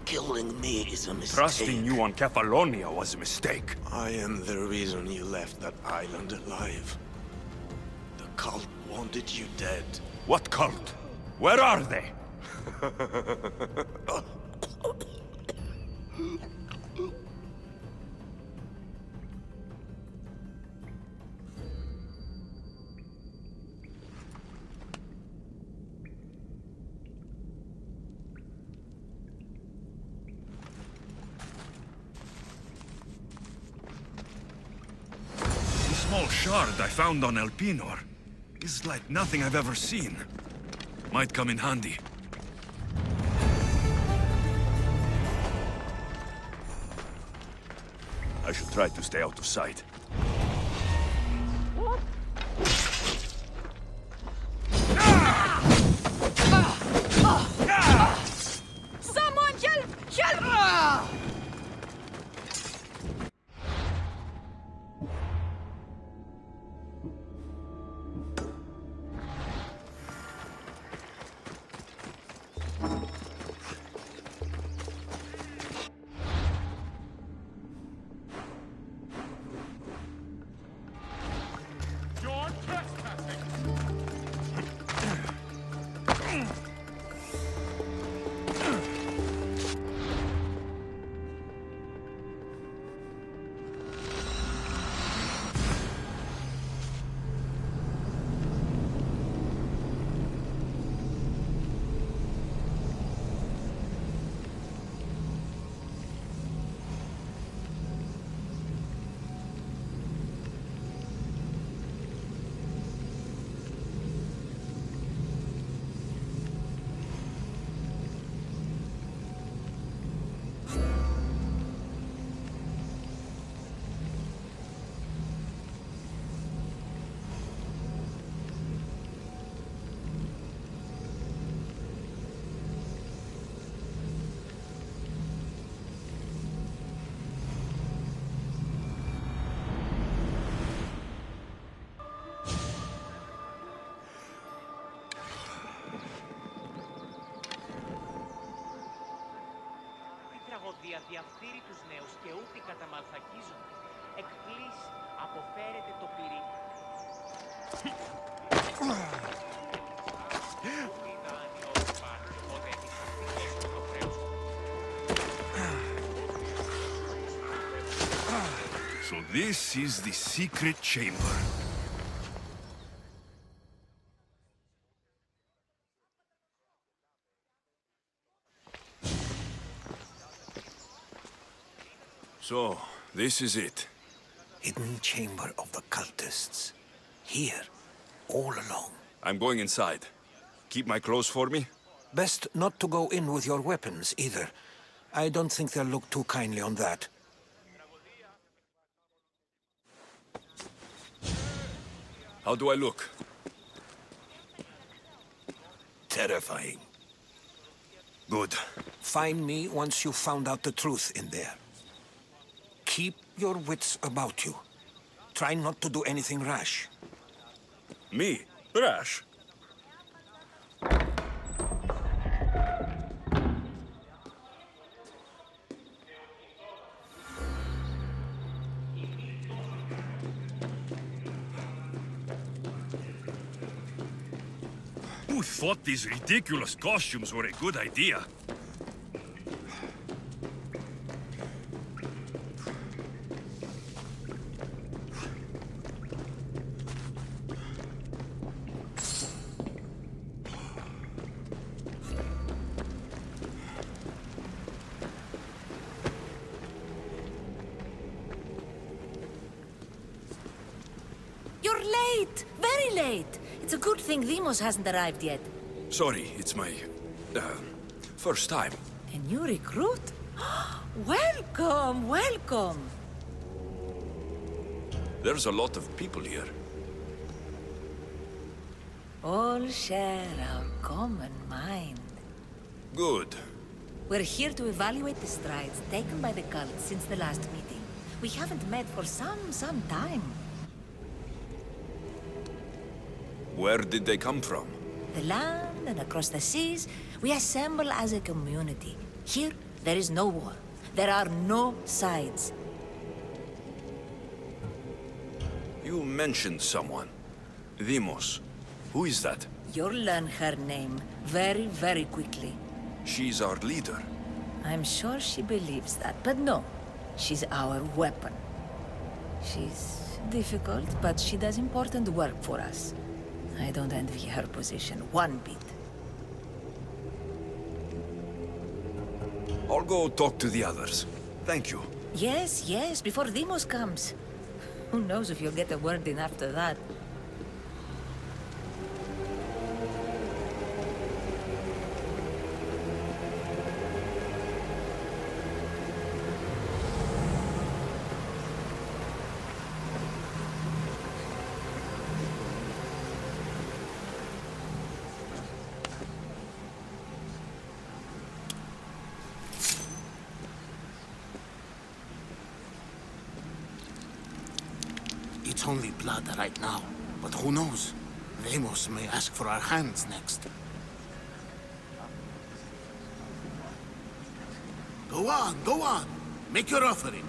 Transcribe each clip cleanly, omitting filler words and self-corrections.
Killing me is a mistake. Trusting you on Kefalonia was a mistake. I am the reason you left that island alive. The cult wanted you dead. What cult? Where are they? Small shard I found on Elpinor is like nothing I've ever seen. Might come in handy. I should try to stay out of sight. Someone help! Help! Διαφθείρει τους νέους και ούτε καταμαλθακίζονται. Εκπλήσει, αποφέρεται το πυρί. So this is the secret chamber. So, this is it. Hidden chamber of the cultists. Here, all along. I'm going inside. Keep my clothes for me? Best not to go in with your weapons, either. I don't think they'll look too kindly on that. How do I look? Terrifying. Good. Find me once you've found out the truth in there. Keep your wits about you. Try not to do anything rash. Me? Rash? Who thought these ridiculous costumes were a good idea? You're late! Very late! It's a good thing Demos hasn't arrived yet. Sorry, it's my... first time. A new recruit? Welcome, welcome! There's a lot of people here. All share our common mind. Good. We're here to evaluate the strides taken by the cult since the last meeting. We haven't met for some time. Where did they come from? The land land and across the seas, we assemble as a community. Here, there is no war. There are no sides. You mentioned someone. Demos. Who is that? You'll learn her name very, very quickly. She's our leader. I'm sure she believes that, but no. She's our weapon. She's difficult, but she does important work for us. I don't envy her position one bit. I'll go talk to the others. Thank you. Yes, yes, before Demos comes. Who knows if you'll get a word in after that. It's only blood right now, but who knows? Ramos may ask for our hands next. Go on, go on. Make your offering.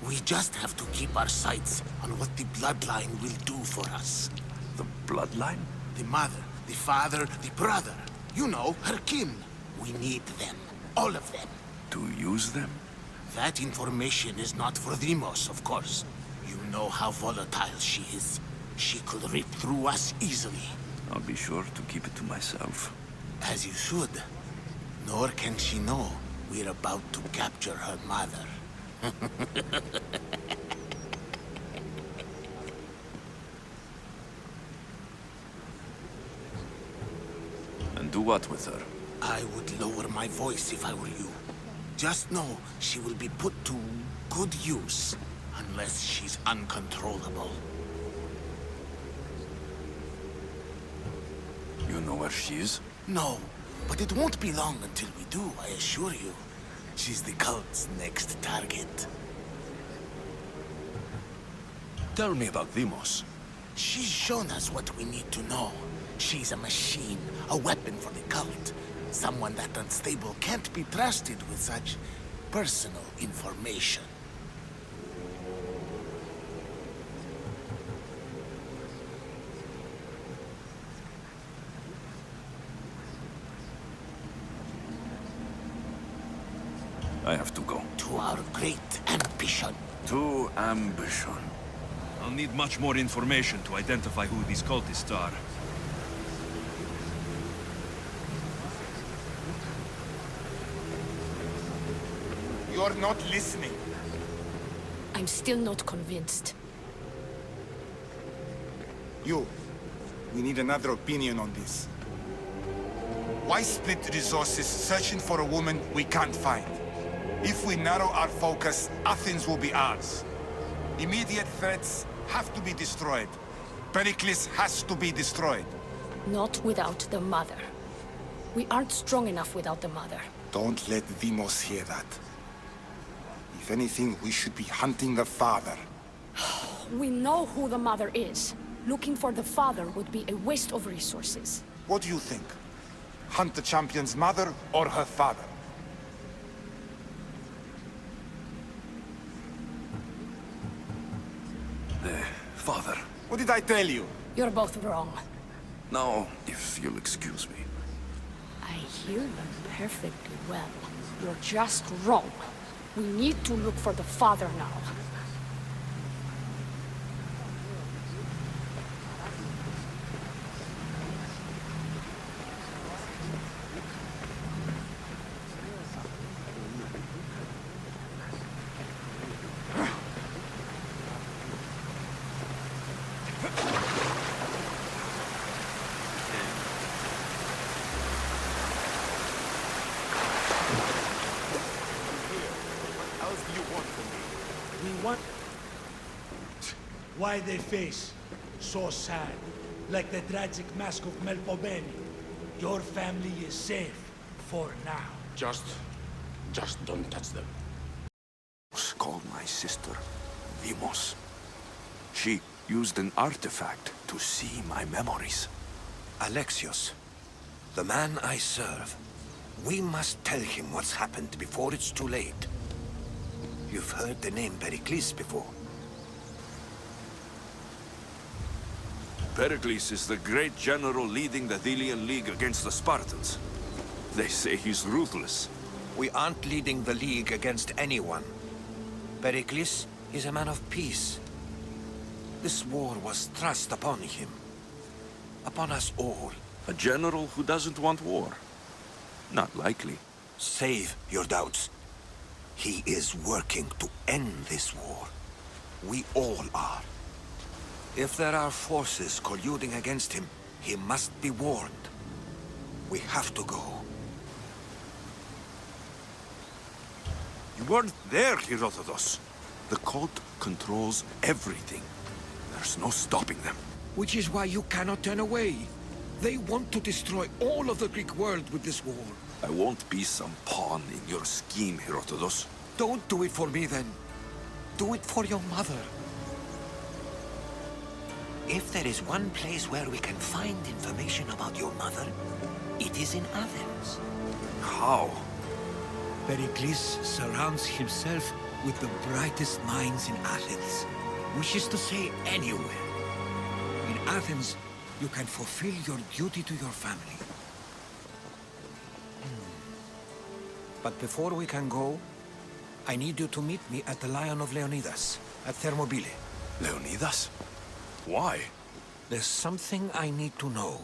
We just have to keep our sights on what the bloodline will do for us. The bloodline? The mother, the father, the brother. You know, her kin. We need them. All of them. To use them? That information is not for Demos, of course. You know how volatile she is. She could rip through us easily. I'll be sure to keep it to myself. As you should. Nor can she know we're about to capture her mother. And do what with her? I would lower my voice if I were you. Just know she will be put to good use, unless she's uncontrollable. You know where she is? No, but it won't be long until we do, I assure you. She's the cult's next target. Tell me about Demos. She's shown us what we need to know. She's a machine, a weapon for the cult. Someone that unstable can't be trusted with such personal information. I have to go. To our great ambition. To ambition. I'll need much more information to identify who these cultists are. You're not listening. I'm still not convinced. You. We need another opinion on this. Why split resources searching for a woman we can't find? If we narrow our focus, Athens will be ours. Immediate threats have to be destroyed. Pericles has to be destroyed. Not without the mother. We aren't strong enough without the mother. Don't let Demos hear that. If anything, we should be hunting the father. We know who the mother is. Looking for the father would be a waste of resources. What do you think? Hunt the champion's mother or her father? The father. What did I tell you? You're both wrong. Now, if you'll excuse me. I hear you perfectly well. You're just wrong. We need to look for the father now. Why they face so sad, like the tragic mask of Melpomene. Your family is safe for now. Just Just don't touch them. Called my sister Vimos. She used an artifact to see my memories. Alexios, the man I serve. We must tell him what's happened before it's too late. You've heard the name Pericles before. Pericles is the great general leading the Delian League against the Spartans. They say he's ruthless. We aren't leading the League against anyone. Pericles is a man of peace. This war was thrust upon him. Upon us all. A general who doesn't want war? Not likely. Save your doubts. He is working to end this war. We all are. If there are forces colluding against him, he must be warned. We have to go. You weren't there, Herodotus. The cult controls everything. There's no stopping them. Which is why you cannot turn away. They want to destroy all of the Greek world with this war. I won't be some pawn in your scheme, Herodotus. Don't do it for me, then. Do it for your mother. If there is one place where we can find information about your mother, it is in Athens. How? Pericles surrounds himself with the brightest minds in Athens. Which is to say, anywhere. In Athens, you can fulfill your duty to your family. But before we can go, I need you to meet me at the Lion of Leonidas, at Thermopylae. Leonidas? Why? There's something I need to know.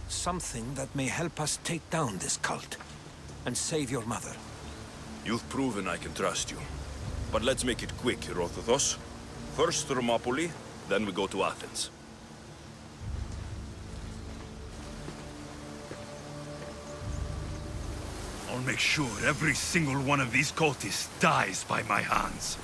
Something that may help us take down this cult and save your mother. You've proven I can trust you. But let's make it quick, Herodotus. First Thermopylae, then we go to Athens. I'll make sure every single one of these cultists dies by my hands.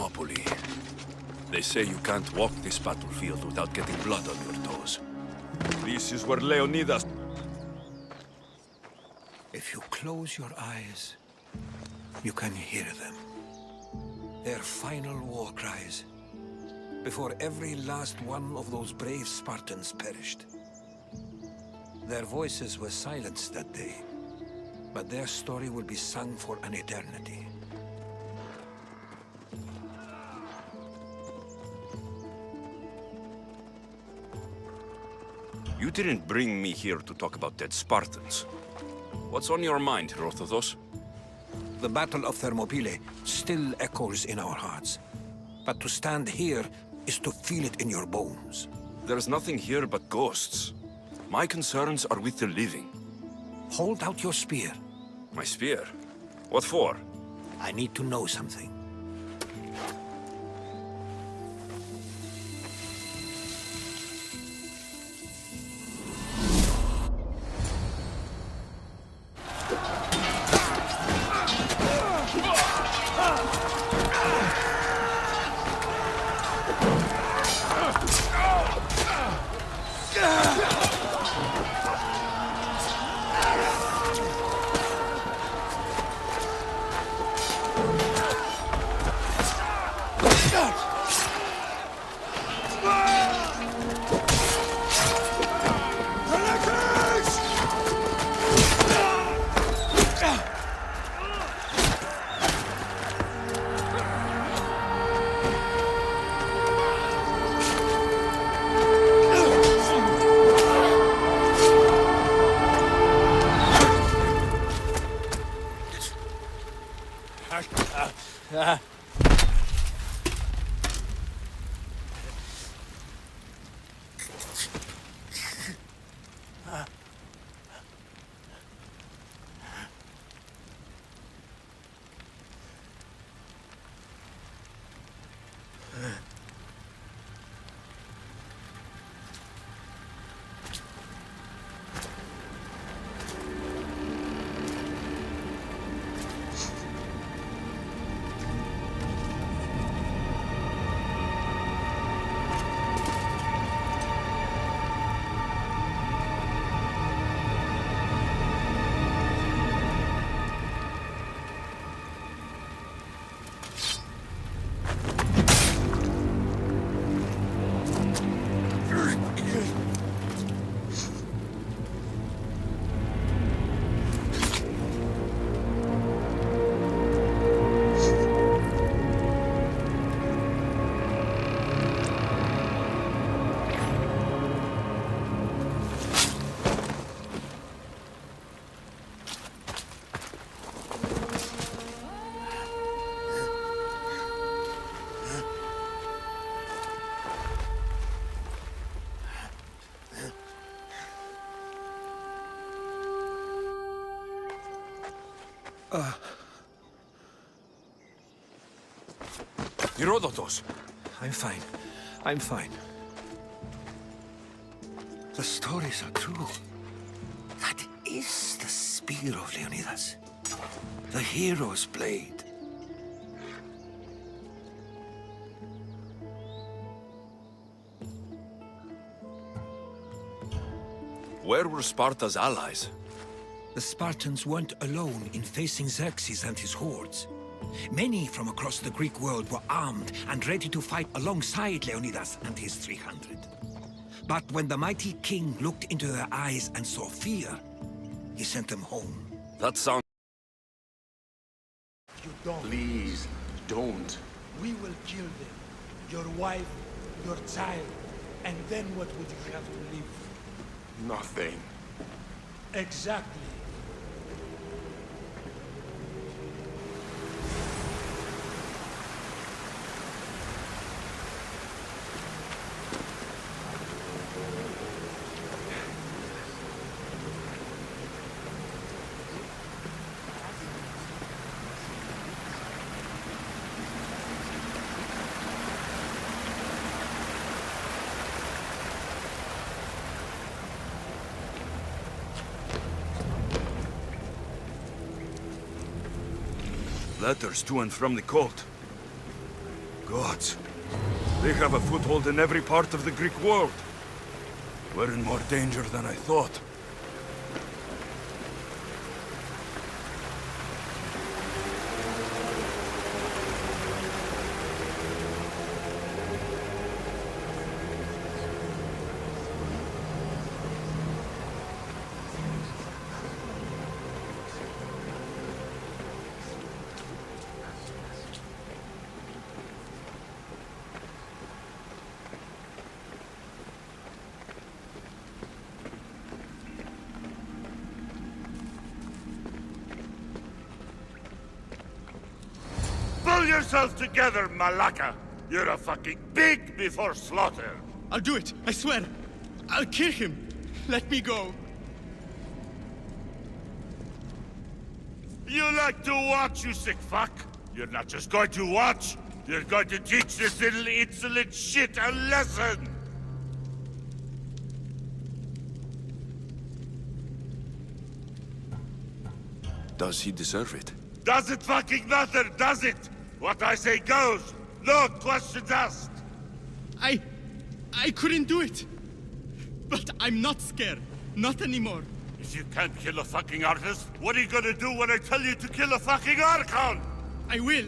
Thermopylae. They say you can't walk this battlefield without getting blood on your toes. This is where Leonidas... If you close your eyes, you can hear them. Their final war cries, before every last one of those brave Spartans perished. Their voices were silenced that day, but their story will be sung for an eternity. You didn't bring me here to talk about dead Spartans. What's on your mind, Herodotus? The Battle of Thermopylae still echoes in our hearts. But to stand here is to feel it in your bones. There's nothing here but ghosts. My concerns are with the living. Hold out your spear. My spear? What for? I need to know something. Herodotus! I'm fine. I'm fine. The stories are true. That is the spear of Leonidas. The hero's blade. Where were Sparta's allies? The Spartans weren't alone in facing Xerxes and his hordes. Many from across the Greek world were armed and ready to fight alongside Leonidas and his 300. But when the mighty king looked into their eyes and saw fear, he sent them home. That sounds... You don't. Please, don't. We will kill them. Your wife, your child. And then what would you have to live? Nothing. Exactly. Letters to and from the court. gods. They have a foothold in every part of the Greek world. We're in more danger than I thought. Pull yourself together, Malaka! You're a fucking pig before slaughter! I'll do it, I swear. I'll kill him. Let me go. You like to watch, you sick fuck? You're not just going to watch, you're going to teach this little insolent shit a lesson! Does he deserve it? Does it fucking matter, does it? What I say goes! No questions asked! I couldn't do it. But I'm not scared. Not anymore. If you can't kill a fucking artist, what are you gonna do when I tell you to kill a fucking Archon? I will.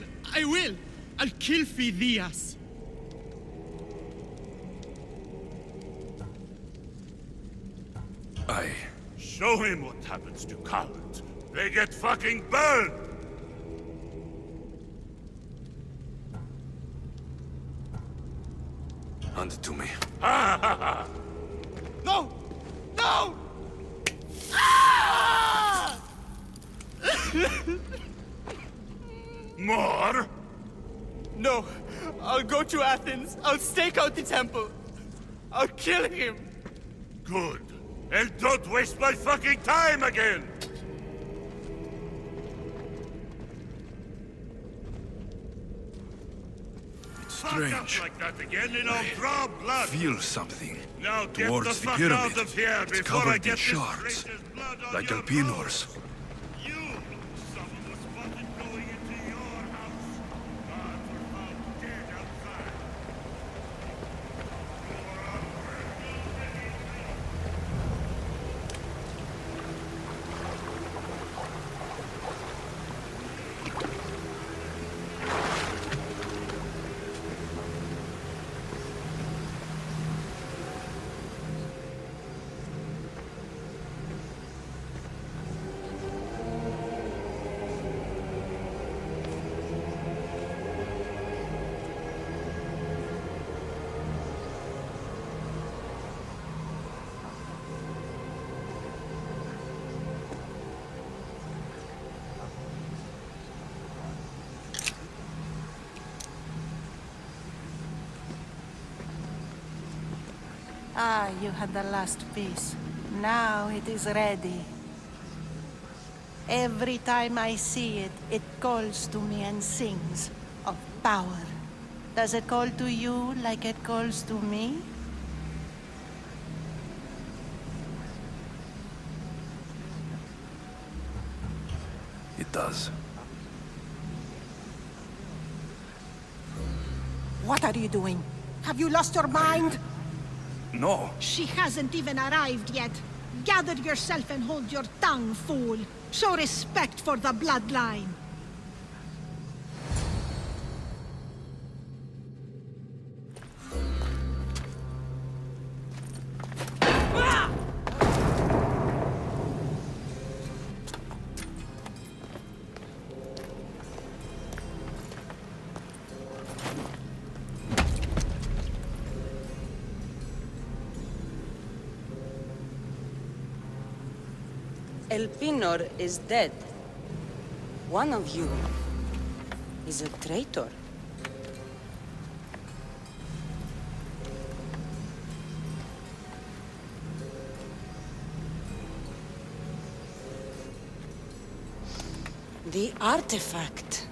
I'll kill Phidias. Show him what happens to cowards. They get fucking burned! Hand it to me. Ha ha ha! No! No! Ah! More? No. I'll go to Athens. I'll stake out the temple. I'll kill him. Good. And don't waste my fucking time again! Strange. Like that again and I'll draw blood. Feel something Now get towards the the fuck pyramid. out of here It's before I covered get in this shards, traitor's blood on like your Alpinor's. clothes. You! Someone was spotted going into your house. Guards were found dead outside. Ah, you had the last piece. Now it is ready. Every time I see it, it calls to me and sings of power. Does it call to you like it calls to me? It does. What are you doing? Have you lost your mind? No. She hasn't even arrived yet. Gather yourself and hold your tongue, fool. Show respect for the bloodline. Elpinor is dead. One of you is a traitor. The artifact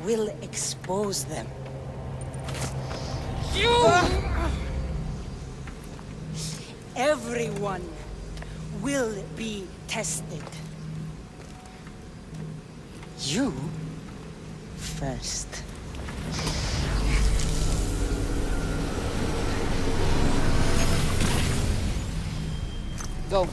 will expose them. Everyone will be tested. You first. Go.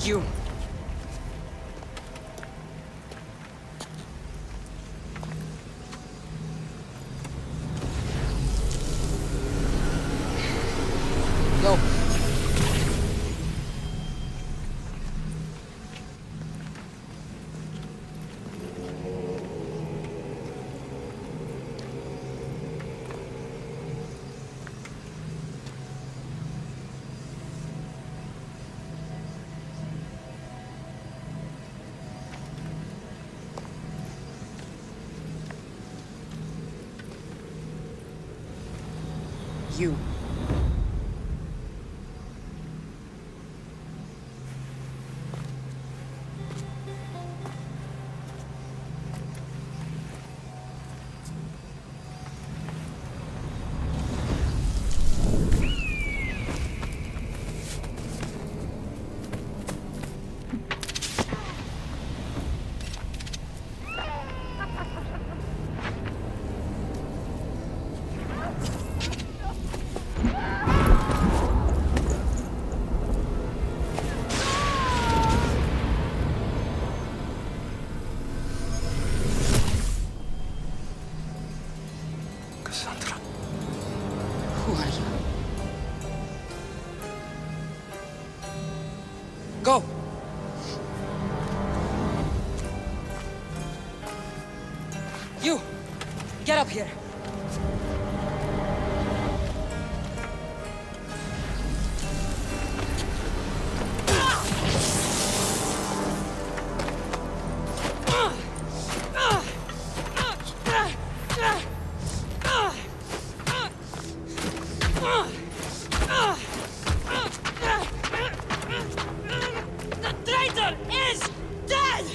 You. Go. You. Who are you? Go! You! Get up here! The traitor is dead!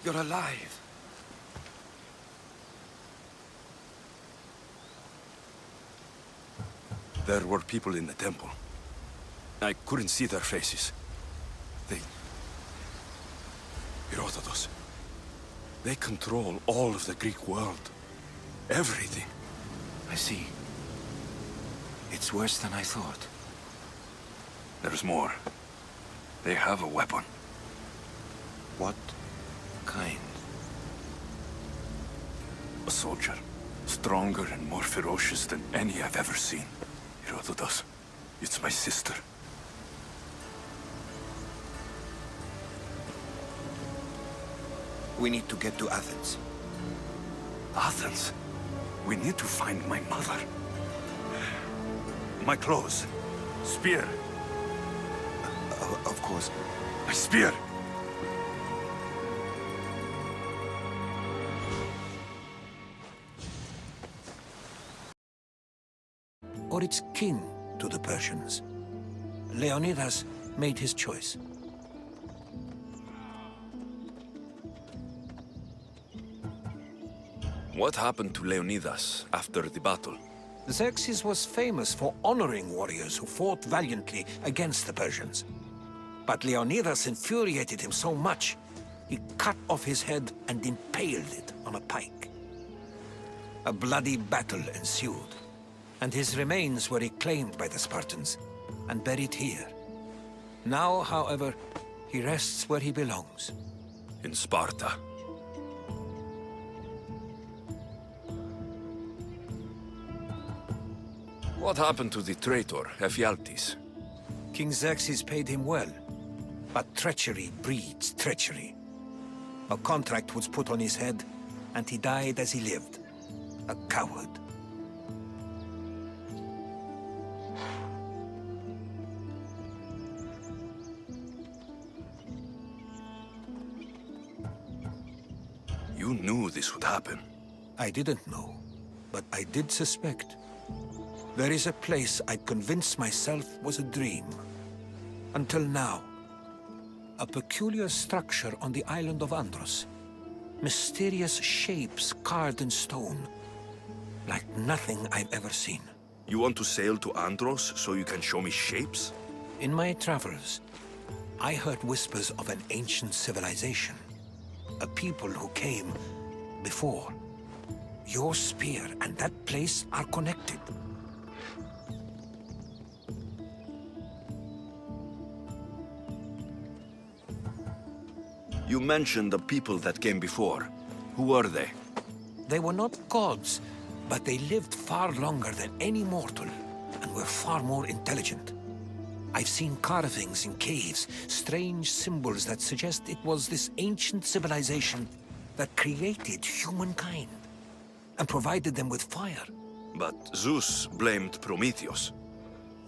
You're alive. There were people in the temple. I couldn't see their faces. Herodotus. They control all of the Greek world. Everything. I see. It's worse than I thought. There's more. They have a weapon. What kind? A soldier. Stronger and more ferocious than any I've ever seen. Herodotus. It's my sister. We need to get to Athens. Athens? We need to find my mother. My clothes. Spear. Of course. My spear! Or its king to the Persians. Leonidas made his choice. What happened to Leonidas after the battle? Xerxes was famous for honoring warriors who fought valiantly against the Persians. But Leonidas infuriated him so much, he cut off his head and impaled it on a pike. A bloody battle ensued, and his remains were reclaimed by the Spartans and buried here. Now, however, he rests where he belongs. In Sparta. What happened to the traitor, Ephialtes? King Xerxes paid him well, but treachery breeds treachery. A contract was put on his head, and he died as he lived. A coward. You knew this would happen. I didn't know, but I did suspect. There is a place I'd convinced myself was a dream. Until now. A peculiar structure on the island of Andros. Mysterious shapes carved in stone. Like nothing I've ever seen. You want to sail to Andros so you can show me shapes? In my travels, I heard whispers of an ancient civilization. A people who came before. Your spear and that place are connected. You mentioned the people that came before. Who were they? They were not gods, but they lived far longer than any mortal, and were far more intelligent. I've seen carvings in caves, strange symbols that suggest it was this ancient civilization that created humankind, and provided them with fire. But Zeus blamed Prometheus.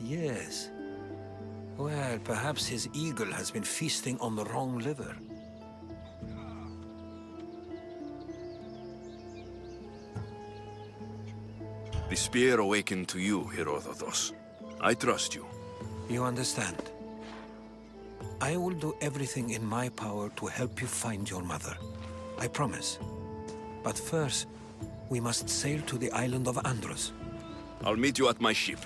Yes. Well, perhaps his eagle has been feasting on the wrong liver. The spear awakened to you, Herodotus. I trust you. You understand. I will do everything in my power to help you find your mother. I promise. But first, we must sail to the island of Andros. I'll meet you at my ship.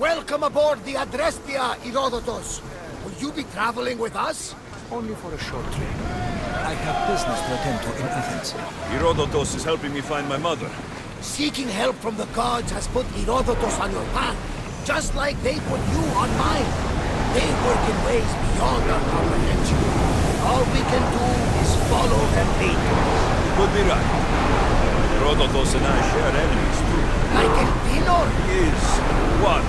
Welcome aboard the Adrestia, Herodotus. Will you be traveling with us? Only for a short trip. I have business to attend to in Athens. Herodotus is helping me find my mother. Seeking help from the gods has put Herodotus on your path, just like they put you on mine. They work in ways beyond our comprehension. All we can do is follow their lead. You could be right. Herodotus and I share enemies too. Like El Pinor? Was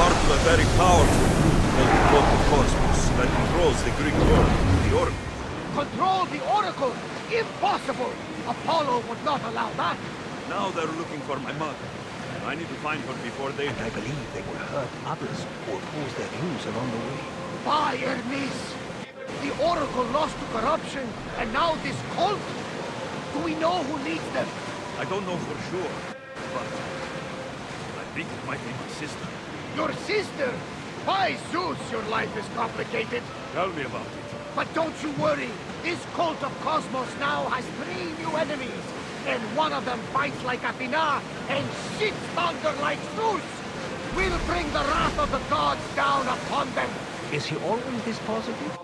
part of a very powerful group called the Cult of Cosmos that controls the Greek world, the Oracle. Control the Oracle? Impossible! Apollo would not allow that. Now they're looking for my mother. I need to find her before they... I believe they will hurt others who oppose their views along the way. By Hermes! The Oracle lost to corruption, and now this cult? Do we know who leads them? I don't know for sure, but I think it might be my sister. Your sister? By Zeus, your life is complicated. Tell me about it. But don't you worry. This cult of Cosmos now has 3 new enemies. And one of them fights like Athena and shits thunder like Zeus. We'll bring the wrath of the gods down upon them. Is he always this positive?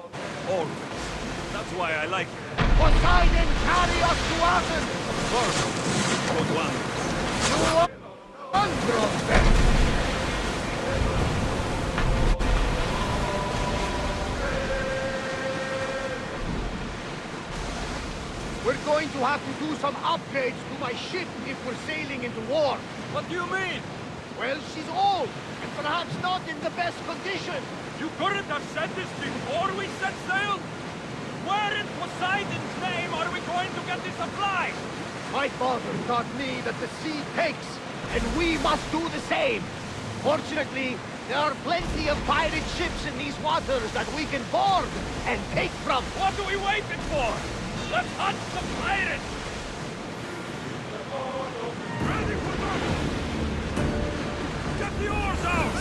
Always. That's why I like him. Poseidon, carry us to Athens! First, go to Andros. To Andros, then! We're going to have to do some upgrades to my ship if we're sailing into war. What do you mean? Well, she's old, and perhaps not in the best condition. You couldn't have said this before we set sail? Where in Poseidon's name are we going to get the supplies? My father taught me that the sea takes, and we must do the same. Fortunately, there are plenty of pirate ships in these waters that we can board and take from. What are we waiting for? Let's hunt some pirates! Ready for them! Get the oars out!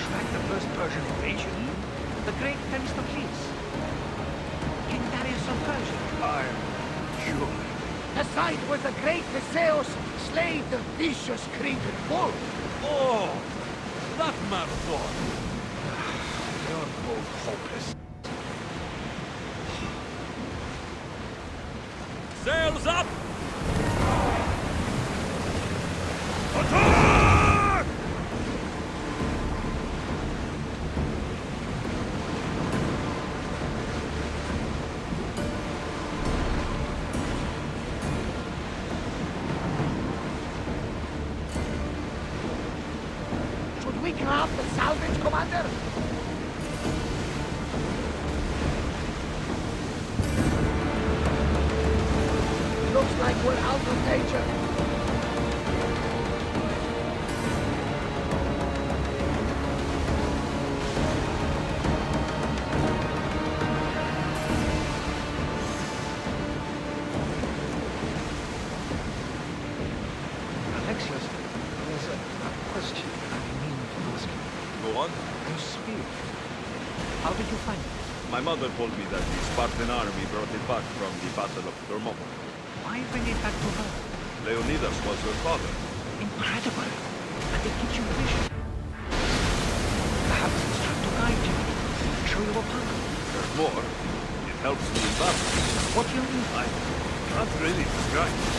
push back the first Persian invasion, the great Themistocles. King Darius of Persia. I'm sure. Aside with the great Theseus slayed the vicious Cretan bull. Oh, that marathon. You're both hopeless. Sails up! Attack! Should we grab the salvage, Commander? Looks like we're out of danger. Alexios, there's a question I mean to ask you. Go on. Your spear. How did you find it? My mother told me that the Spartan army brought it back from the Battle of Thermopylae. Why bring it back to her? Leonidas was her father. Incredible. And it gives you vision. Perhaps it's trying to guide you. Show you a path. There's more. It helps me in battle. What do you mean? I can't really describe it.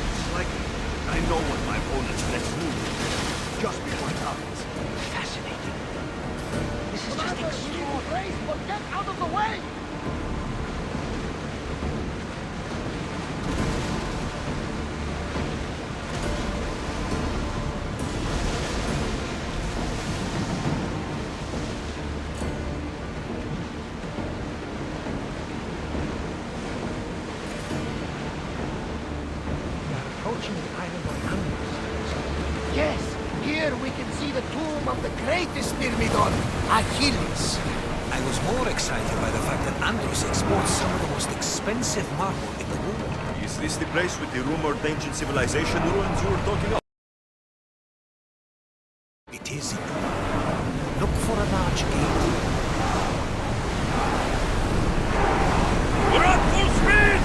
It's like I know what my opponent's next move is, just before it happens. Fascinating. This is just extraordinary. But get out of the way! Approaching the island of Andros. Yes, here we can see the tomb of the greatest Myrmidon, Achilles. I was more excited by the fact that Andros exports some of the most expensive marble in the world. Is this the place with the rumored ancient civilization ruins you were talking about? It is. Look for a large gate. We're at full speed!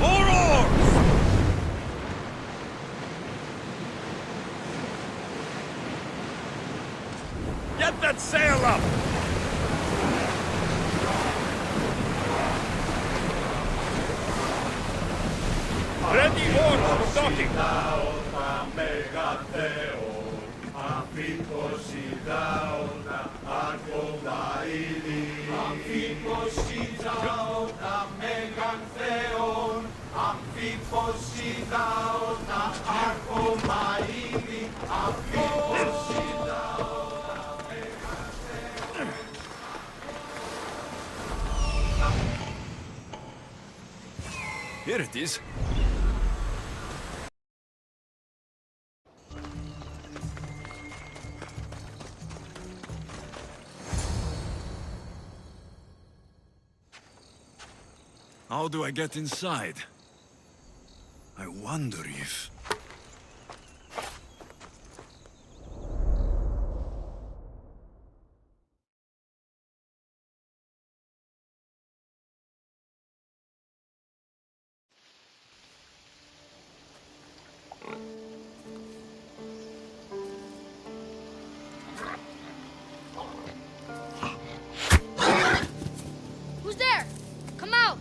More oars! Get that sail up! Ready oars for docking! Here it is. How do I get inside? I wonder if... Who's there? Come out!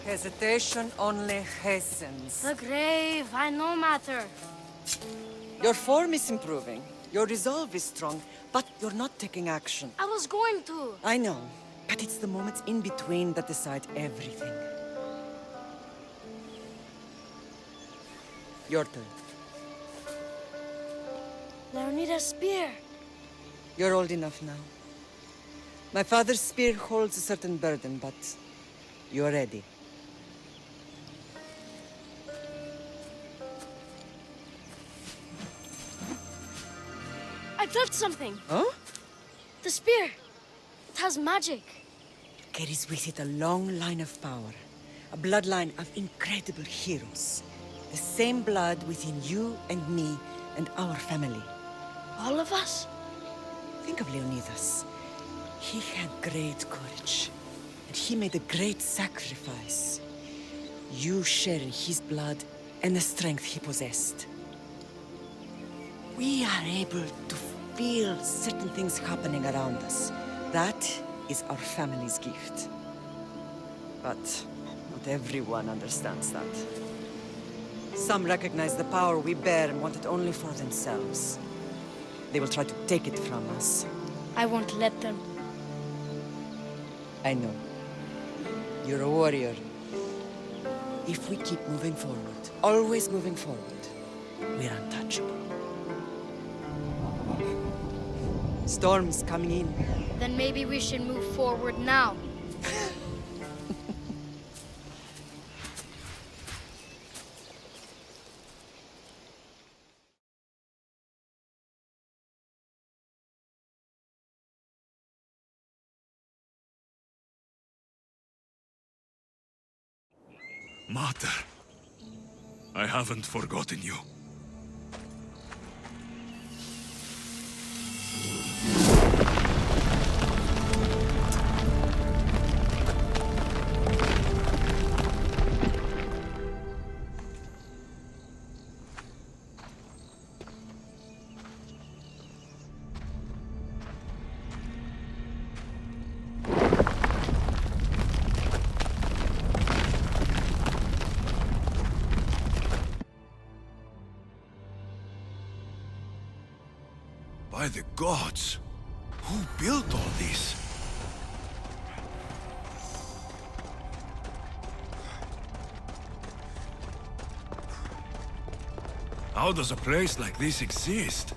Hesitation only hastens. The grave, I no matter. Your form is improving. Your resolve is strong, but you're not taking action. I was going to. I know, but it's the moments in between that decide everything. Your turn. Leonidas' spear. You're old enough now. My father's spear holds a certain burden, but you're ready. I felt something. Huh? The spear. It has magic. Carries with it a long line of power. A bloodline of incredible heroes. The same blood within you and me and our family. All of us? Think of Leonidas. He had great courage, and he made a great sacrifice. You share in his blood and the strength he possessed. We are able to feel certain things happening around us. That is our family's gift. But not everyone understands that. Some recognize the power we bear and want it only for themselves. They will try to take it from us. I won't let them. I know. You're a warrior. If we keep moving forward, always moving forward, we're untouchable. Storm's coming in. Then maybe we should move forward now. Mater, I haven't forgotten you. By the gods! Who built all this? How does a place like this exist?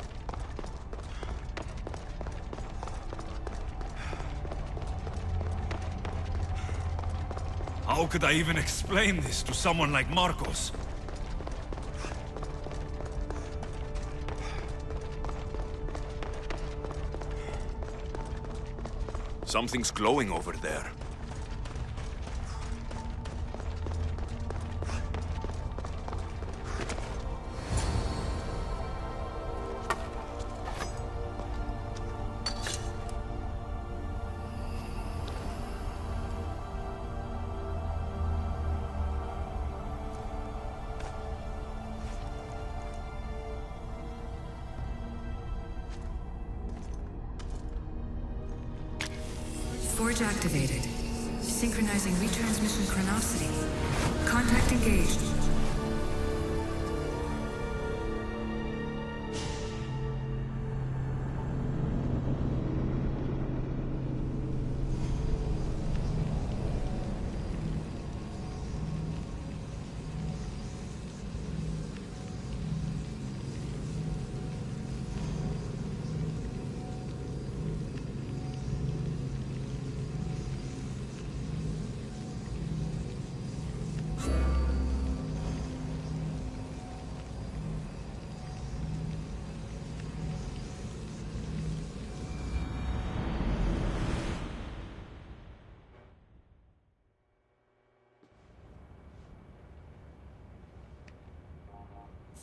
How could I even explain this to someone like Marcos? Something's glowing over there. Forge activated. Synchronizing retransmission chronicity. Contact engaged.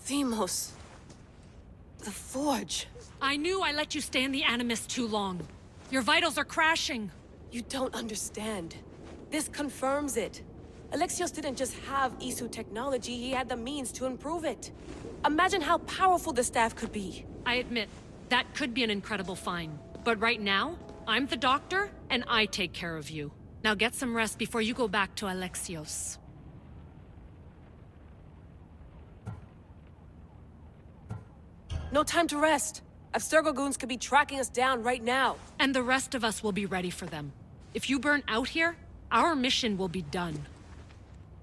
Themos. The Forge. I knew I let you stay in the Animus too long. Your vitals are crashing. You don't understand. This confirms it. Alexios didn't just have Isu technology, he had the means to improve it. Imagine how powerful the staff could be. I admit, that could be an incredible find. But right now, I'm the doctor, and I take care of you. Now get some rest before you go back to Alexios. No time to rest. Abstergo goons could be tracking us down right now. And the rest of us will be ready for them. If you burn out here, our mission will be done.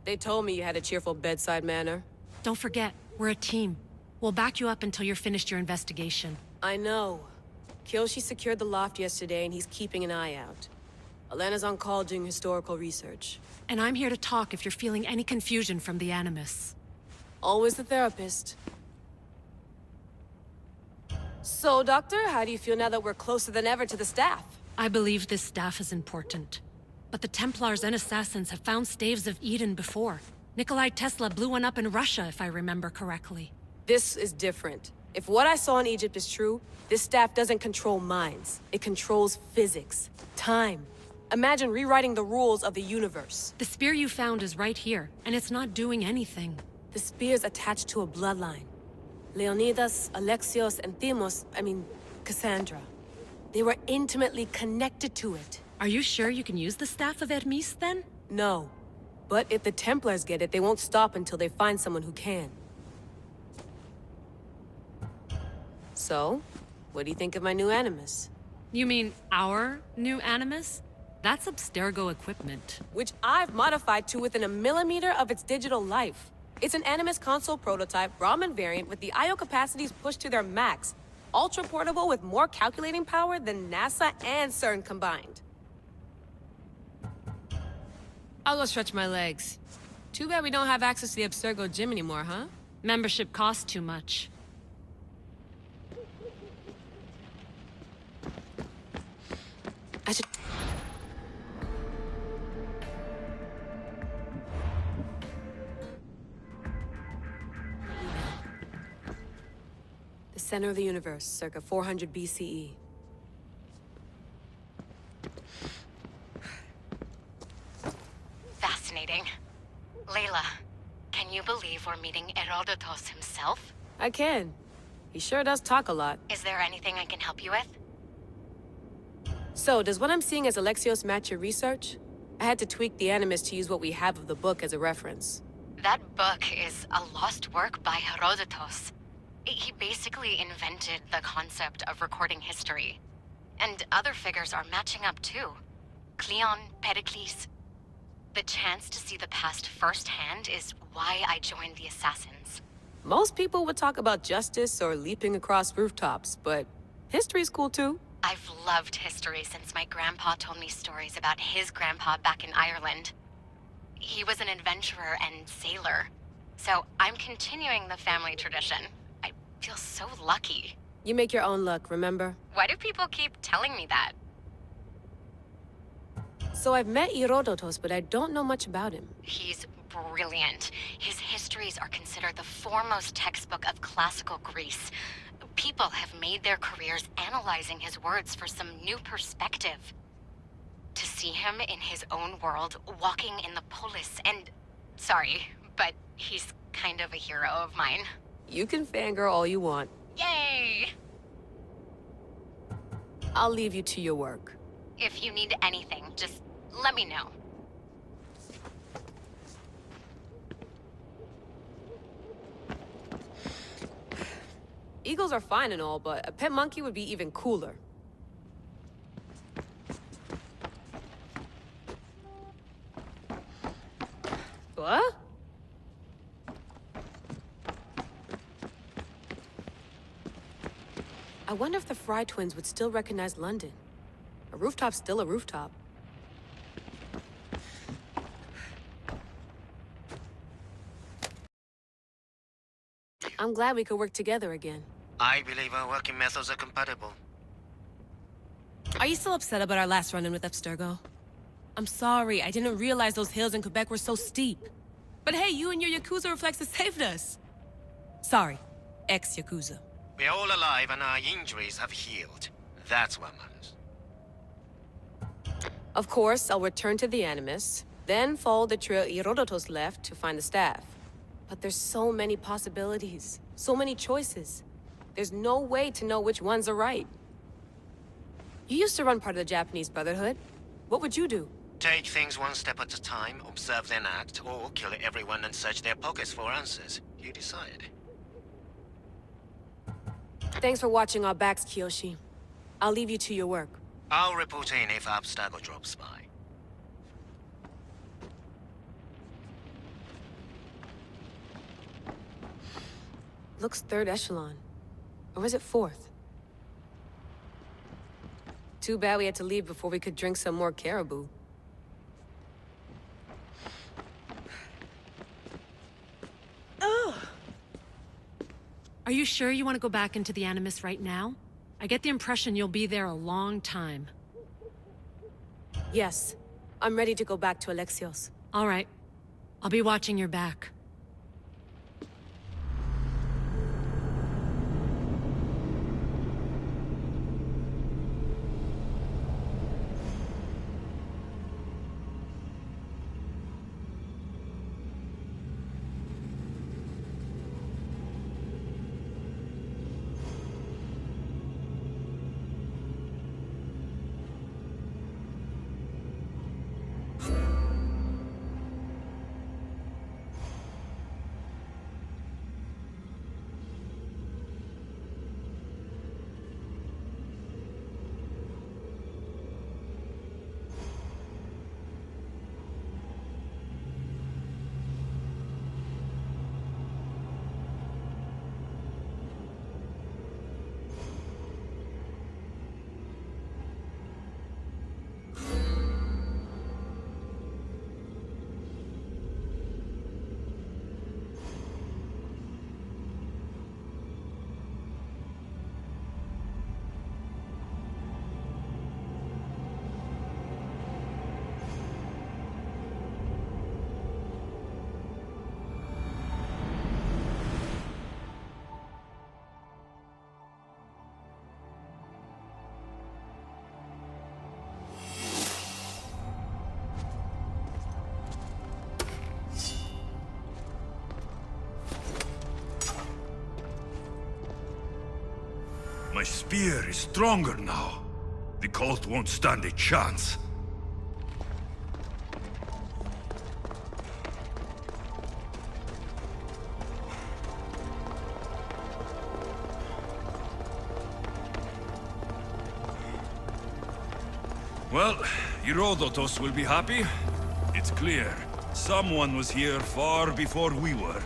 They told me you had a cheerful bedside manner. Don't forget, we're a team. We'll back you up until you're finished your investigation. I know. Kyoshi secured the loft yesterday and he's keeping an eye out. Elena's on call doing historical research. And I'm here to talk if you're feeling any confusion from the Animus. Always the therapist. So, Doctor, how do you feel now that we're closer than ever to the staff? I believe this staff is important. But the Templars and Assassins have found staves of Eden before. Nikolai Tesla blew one up in Russia, if I remember correctly. This is different. If what I saw in Egypt is true, this staff doesn't control minds. It controls physics, time. Imagine rewriting the rules of the universe. The spear you found is right here, and it's not doing anything. The spear's attached to a bloodline. Leonidas, Alexios, and Cassandra. They were intimately connected to it. Are you sure you can use the Staff of Hermes, then? No. But if the Templars get it, they won't stop until they find someone who can. So, what do you think of my new Animus? You mean our new Animus? That's Abstergo equipment. Which I've modified to within a millimeter of its digital life. It's an Animus console prototype, Brahmin variant with the I/O capacities pushed to their max. Ultra portable with more calculating power than NASA and CERN combined. I'll go stretch my legs. Too bad we don't have access to the Abstergo gym anymore, huh? Membership costs too much. I should... The center of the universe, circa 400 BCE. Fascinating. Layla, can you believe we're meeting Herodotus himself? I can. He sure does talk a lot. Is there anything I can help you with? So, does what I'm seeing as Alexios match your research? I had to tweak the Animus to use what we have of the book as a reference. That book is a lost work by Herodotus. He basically invented the concept of recording history. And other figures are matching up too. Cleon, Pericles. The chance to see the past firsthand is why I joined the Assassins. Most people would talk about justice or leaping across rooftops, but history's cool too. I've loved history since my grandpa told me stories about his grandpa back in Ireland. He was an adventurer and sailor, so I'm continuing the family tradition. I feel so lucky. You make your own luck, remember? Why do people keep telling me that? So I've met Herodotus, but I don't know much about him. He's brilliant. His histories are considered the foremost textbook of classical Greece. People have made their careers analyzing his words for some new perspective. To see him in his own world, walking in the polis, and... Sorry, but he's kind of a hero of mine. You can fangirl all you want. Yay! I'll leave you to your work. If you need anything, just let me know. Eagles are fine and all, but a pet monkey would be even cooler. What? I wonder if the Fry twins would still recognize London. A rooftop's still a rooftop. I'm glad we could work together again. I believe our working methods are compatible. Are you still upset about our last run-in with Abstergo? I'm sorry, I didn't realize those hills in Quebec were so steep. But hey, you and your Yakuza reflexes saved us. Sorry, ex-Yakuza. We're all alive and our injuries have healed. That's what matters. Of course, I'll return to the Animus, then follow the trail Herodotus left to find the staff. But there's so many possibilities, so many choices. There's no way to know which ones are right. You used to run part of the Japanese Brotherhood. What would you do? Take things one step at a time, observe then act, or kill everyone and search their pockets for answers. You decide. Thanks for watching our backs, Kiyoshi. I'll leave you to your work. I'll report in if Abstergo drops by. Looks third echelon. Or was it fourth? Too bad we had to leave before we could drink some more caribou. Are you sure you want to go back into the Animus right now? I get the impression you'll be there a long time. Yes. I'm ready to go back to Alexios. All right. I'll be watching your back. My spear is stronger now. The cult won't stand a chance. Well, Herodotus will be happy. It's clear. Someone was here far before we were.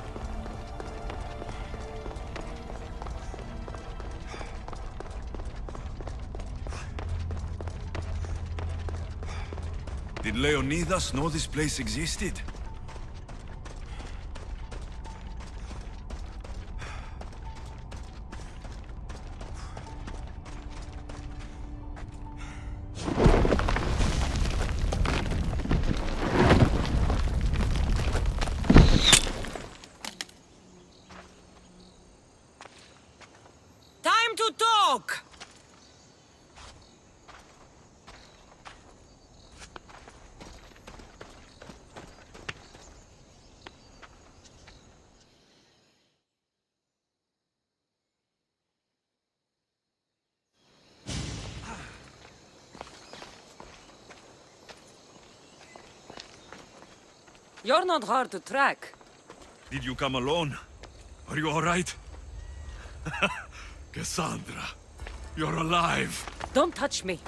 Did Leonidas know this place existed? Time to talk! You're not hard to track. Did you come alone? Are you all right? Cassandra, you're alive. Don't touch me.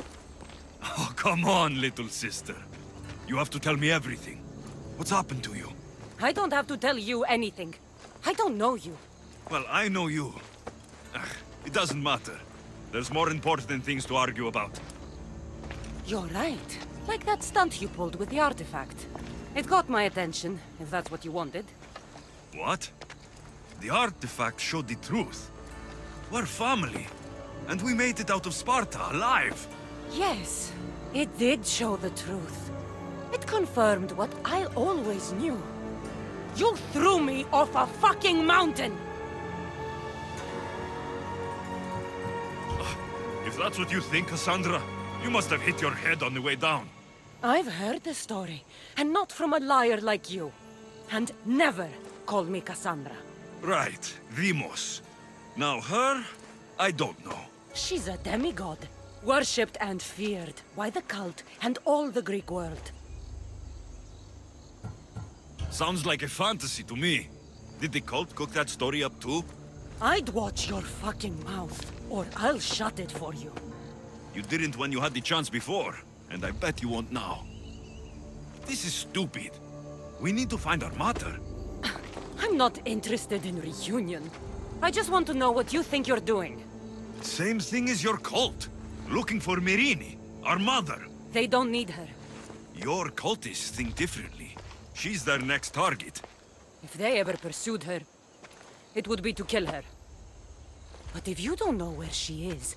Oh, come on, little sister. You have to tell me everything. What's happened to you? I don't have to tell you anything. I don't know you. Well, I know you. It doesn't matter. There's more important things to argue about. You're right. Like that stunt you pulled with the artifact. It got my attention, if that's what you wanted. What? The artifact showed the truth. We're family. And we made it out of Sparta alive. Yes, it did show the truth. It confirmed what I always knew. You threw me off a fucking mountain! If that's what you think, Cassandra, you must have hit your head on the way down. I've heard the story, and not from a liar like you. And never call me Cassandra. Right, Demos. Now her, I don't know. She's a demigod, worshipped and feared by the cult and all the Greek world. Sounds like a fantasy to me. Did the cult cook that story up too? I'd watch your fucking mouth, or I'll shut it for you. You didn't when you had the chance before, and I bet you won't now. This is stupid. We need to find our mother. I'm not interested in reunion. I just want to know what you think you're doing. Same thing as your cult. Looking for Myrrine, our mother. They don't need her. Your cultists think differently. She's their next target. If they ever pursued her, it would be to kill her. But if you don't know where she is,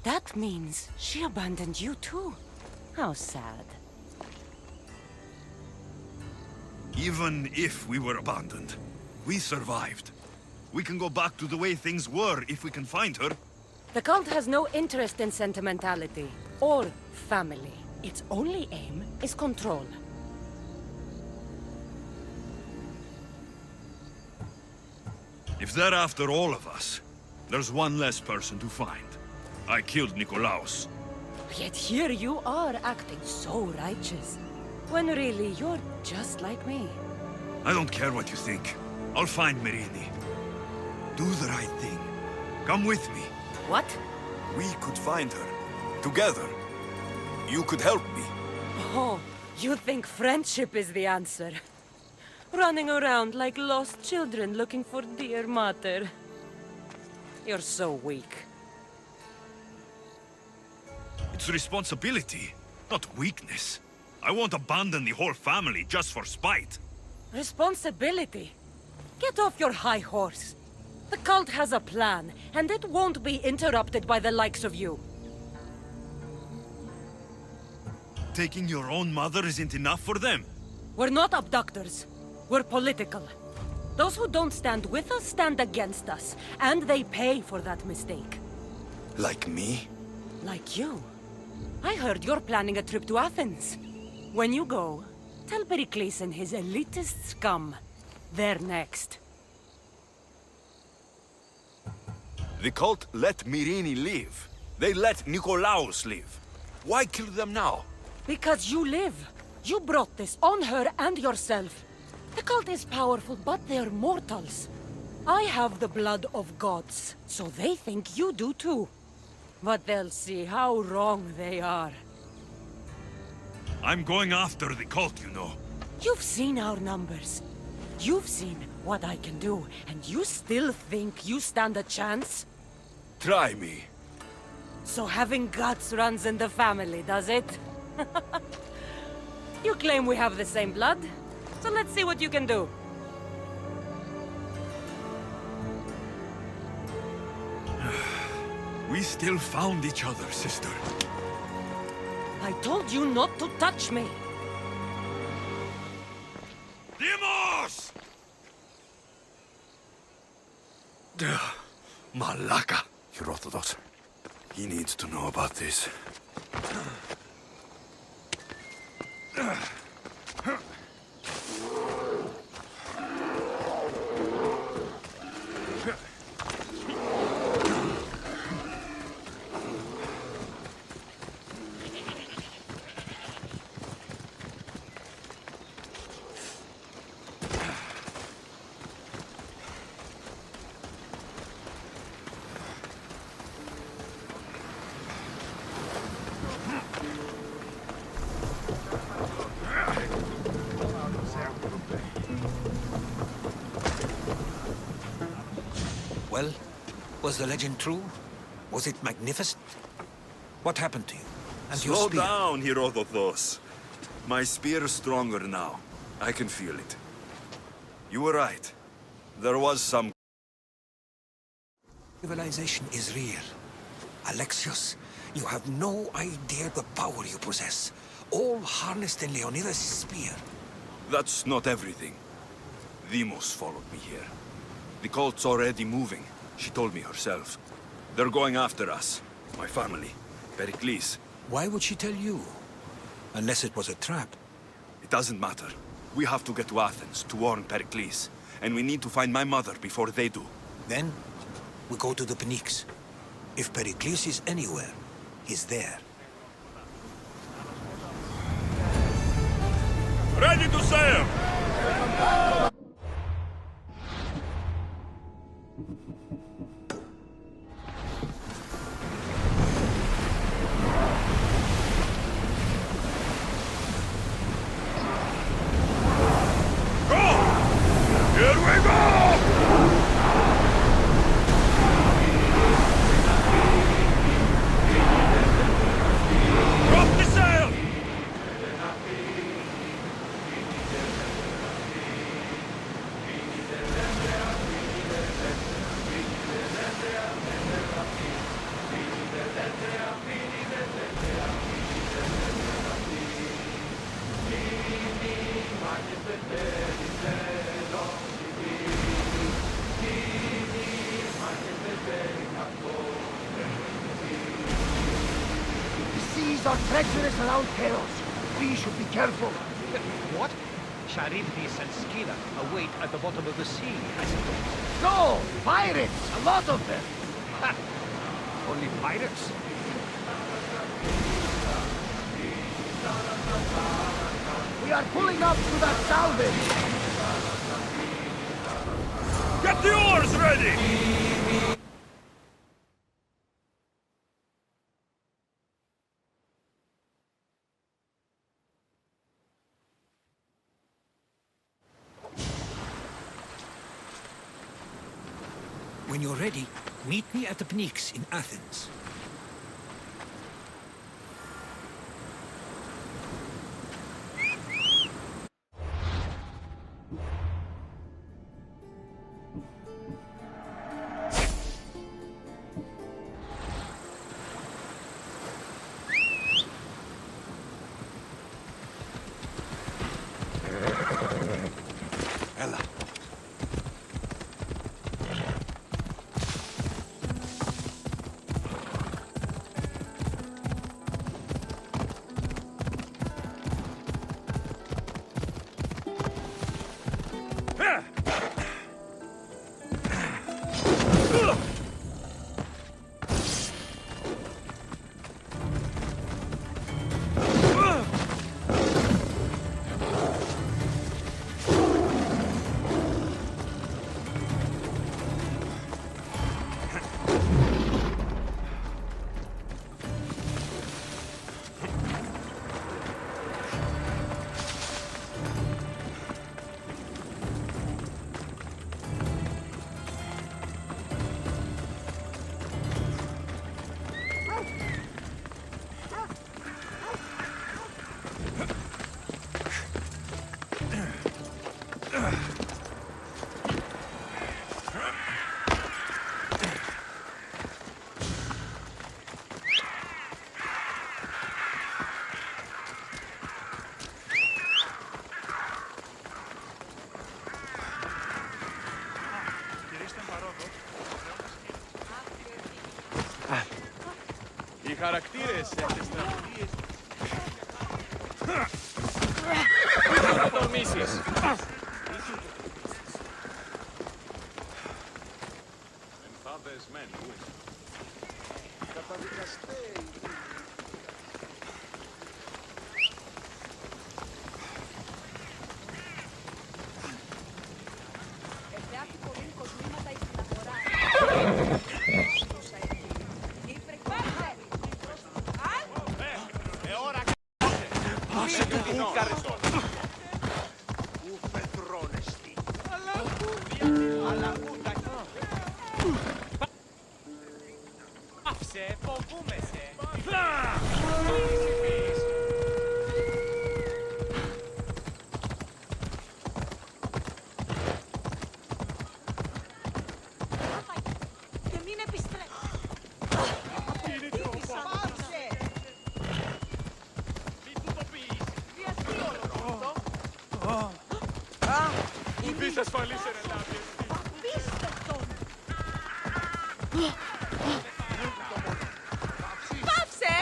that means she abandoned you too. How sad. Even if we were abandoned, we survived. We can go back to the way things were if we can find her. The cult has no interest in sentimentality or family. Its only aim is control. If they're after all of us, there's one less person to find. I killed Nikolaos. Yet here you are acting so righteous, when really you're just like me. I don't care what you think. I'll find Myrini. Do the right thing. Come with me. What? We could find her. Together. You could help me. Oh, you think friendship is the answer? Running around like lost children looking for dear mother. You're so weak. It's responsibility, not weakness. I won't abandon the whole family just for spite. Responsibility? Get off your high horse. The cult has a plan, and it won't be interrupted by the likes of you. Taking your own mother isn't enough for them? We're not abductors. We're political. Those who don't stand with us stand against us, and they pay for that mistake. Like me? Like you. I heard you're planning a trip to Athens. When you go, tell Pericles and his elitist scum they're next. The cult let Myrini live. They let Nikolaos live. Why kill them now? Because you live. You brought this on her and yourself. The cult is powerful, but they're mortals. I have the blood of gods, so they think you do too. But they'll see how wrong they are. I'm going after the cult, you know. You've seen our numbers. You've seen what I can do, and you still think you stand a chance? Try me. So having guts runs in the family, does it? You claim we have the same blood, so let's see what you can do. We still found each other, sister. I told you not to touch me. Dimos! Malaka. Herodotus. He needs to know about this. Well, was the legend true? Was it magnificent? What happened to you? And your Slow spear? down, Herodotus. My spear is stronger now. I can feel it. You were right. There was some... Civilization is real. Alexios, you have no idea the power you possess. All harnessed in Leonidas' spear. That's not everything. Demos followed me here. The cult's already moving. She told me herself. They're going after us. My family. Pericles. Why would she tell you? Unless it was a trap. It doesn't matter. We have to get to Athens to warn Pericles. And we need to find my mother before they do. Then, we go to the Pnyx. If Pericles is anywhere, he's there. Ready to sail! Here we go! Drop the sail! are treacherous around Chaos. We should be careful. What? Charybdis and Scylla await at the bottom of the sea, I suppose. No! Pirates! A lot of them! Ha! Only pirates? We are pulling up to that salvage! Get the oars ready! When you're ready, meet me at the Pnyx in Athens. Ella. Οι χαρακτήρες σε αυτές τις τραγωδίες... Θα τολμήσεις. Εμφάδες μένου. Καταδικαστέοι. Ασφαλής ενελάβειες. Απίστευτον! Πάψε!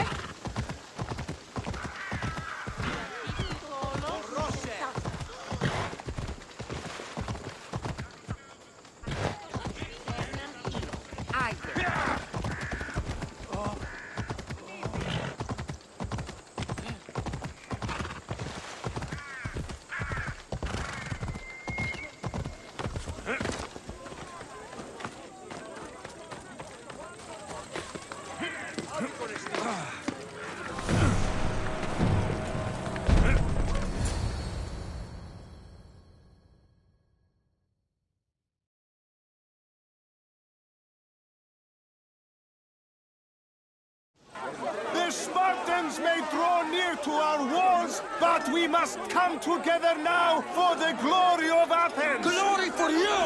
The Spartans may draw near to our walls, but we must come together now for the glory of Athens! Glory for you!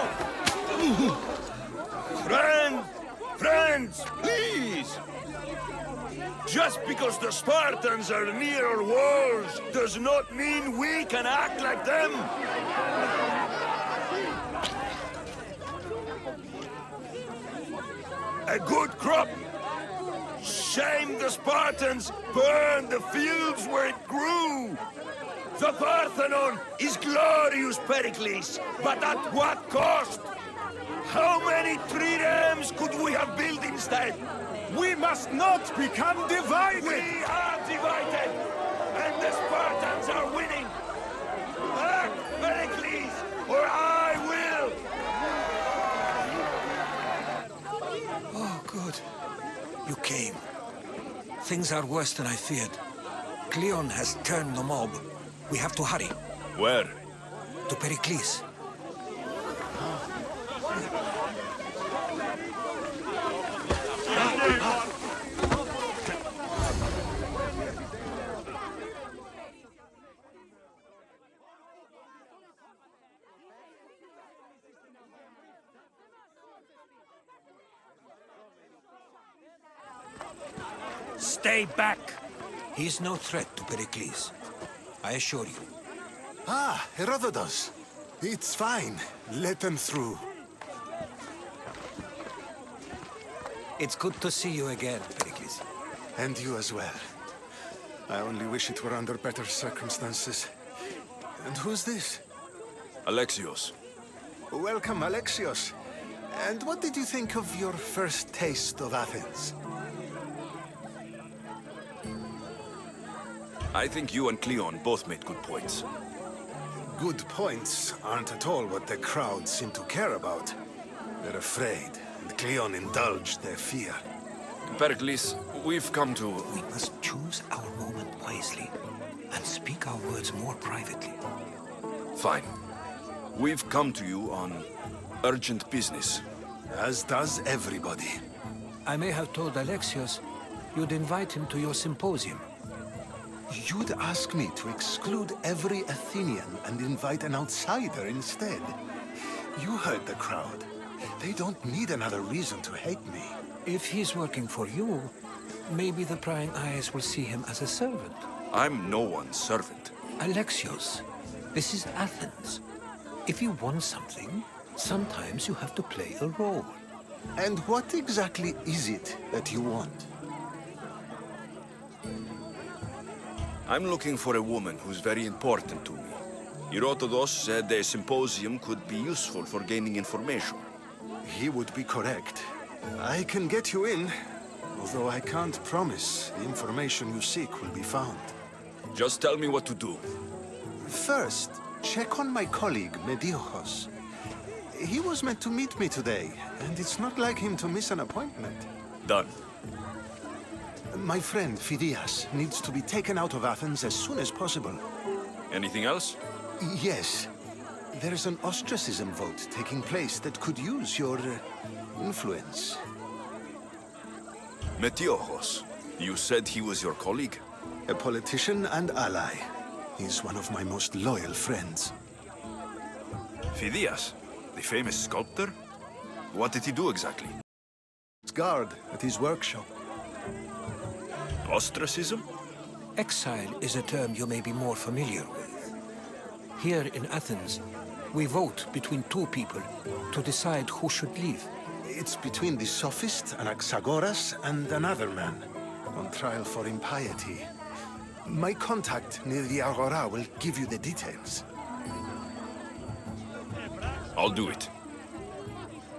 Friends, please! Just because the Spartans are near our walls does not mean we can act like them! A good crop shame the Spartans burned the fields where it grew! The Parthenon is glorious, Pericles, but at what cost? How many triremes could we have built instead? We must not become divided! We are divided, and the Spartans are winning! Act, Pericles, or I will! Oh, good. You came. Things are worse than I feared. Cleon has turned the mob. We have to hurry. Where? To Pericles. Stay back! He's no threat to Pericles. I assure you. Ah, Herodotus. It's fine. Let them through. It's good to see you again, Pericles. And you as well. I only wish it were under better circumstances. And who's this? Alexios. Welcome, Alexios. And what did you think of your first taste of Athens? I think you and Cleon both made good points. Good points aren't at all what the crowd seem to care about. They're afraid, and Cleon indulged their fear. Pericles, we've come to... We must choose our moment wisely, and speak our words more privately. Fine. We've come to you on urgent business. As does everybody. I may have told Alexios you'd invite him to your symposium. You'd ask me to exclude every Athenian and invite an outsider instead. You heard the crowd. They don't need another reason to hate me. If he's working for you, maybe the prying eyes will see him as a servant. I'm no one's servant. Alexios, this is Athens. If you want something, sometimes you have to play a role. And what exactly is it that you want? I'm looking for a woman who's very important to me. Herodotus said a symposium could be useful for gaining information. He would be correct. I can get you in, although I can't promise the information you seek will be found. Just tell me what to do. First, check on my colleague, Mediochos. He was meant to meet me today, and it's not like him to miss an appointment. Done. My friend, Phidias, needs to be taken out of Athens as soon as possible. Anything else? Yes. There's an ostracism vote taking place that could use your influence. Metiochos. You said he was your colleague? A politician and ally. He's one of my most loyal friends. Phidias, the famous sculptor? What did he do exactly? Guard at his workshop. Ostracism? Exile is a term you may be more familiar with. Here in Athens, we vote between two people to decide who should leave. It's between the sophist Anaxagoras and another man, on trial for impiety. My contact near the Agora will give you the details. I'll do it.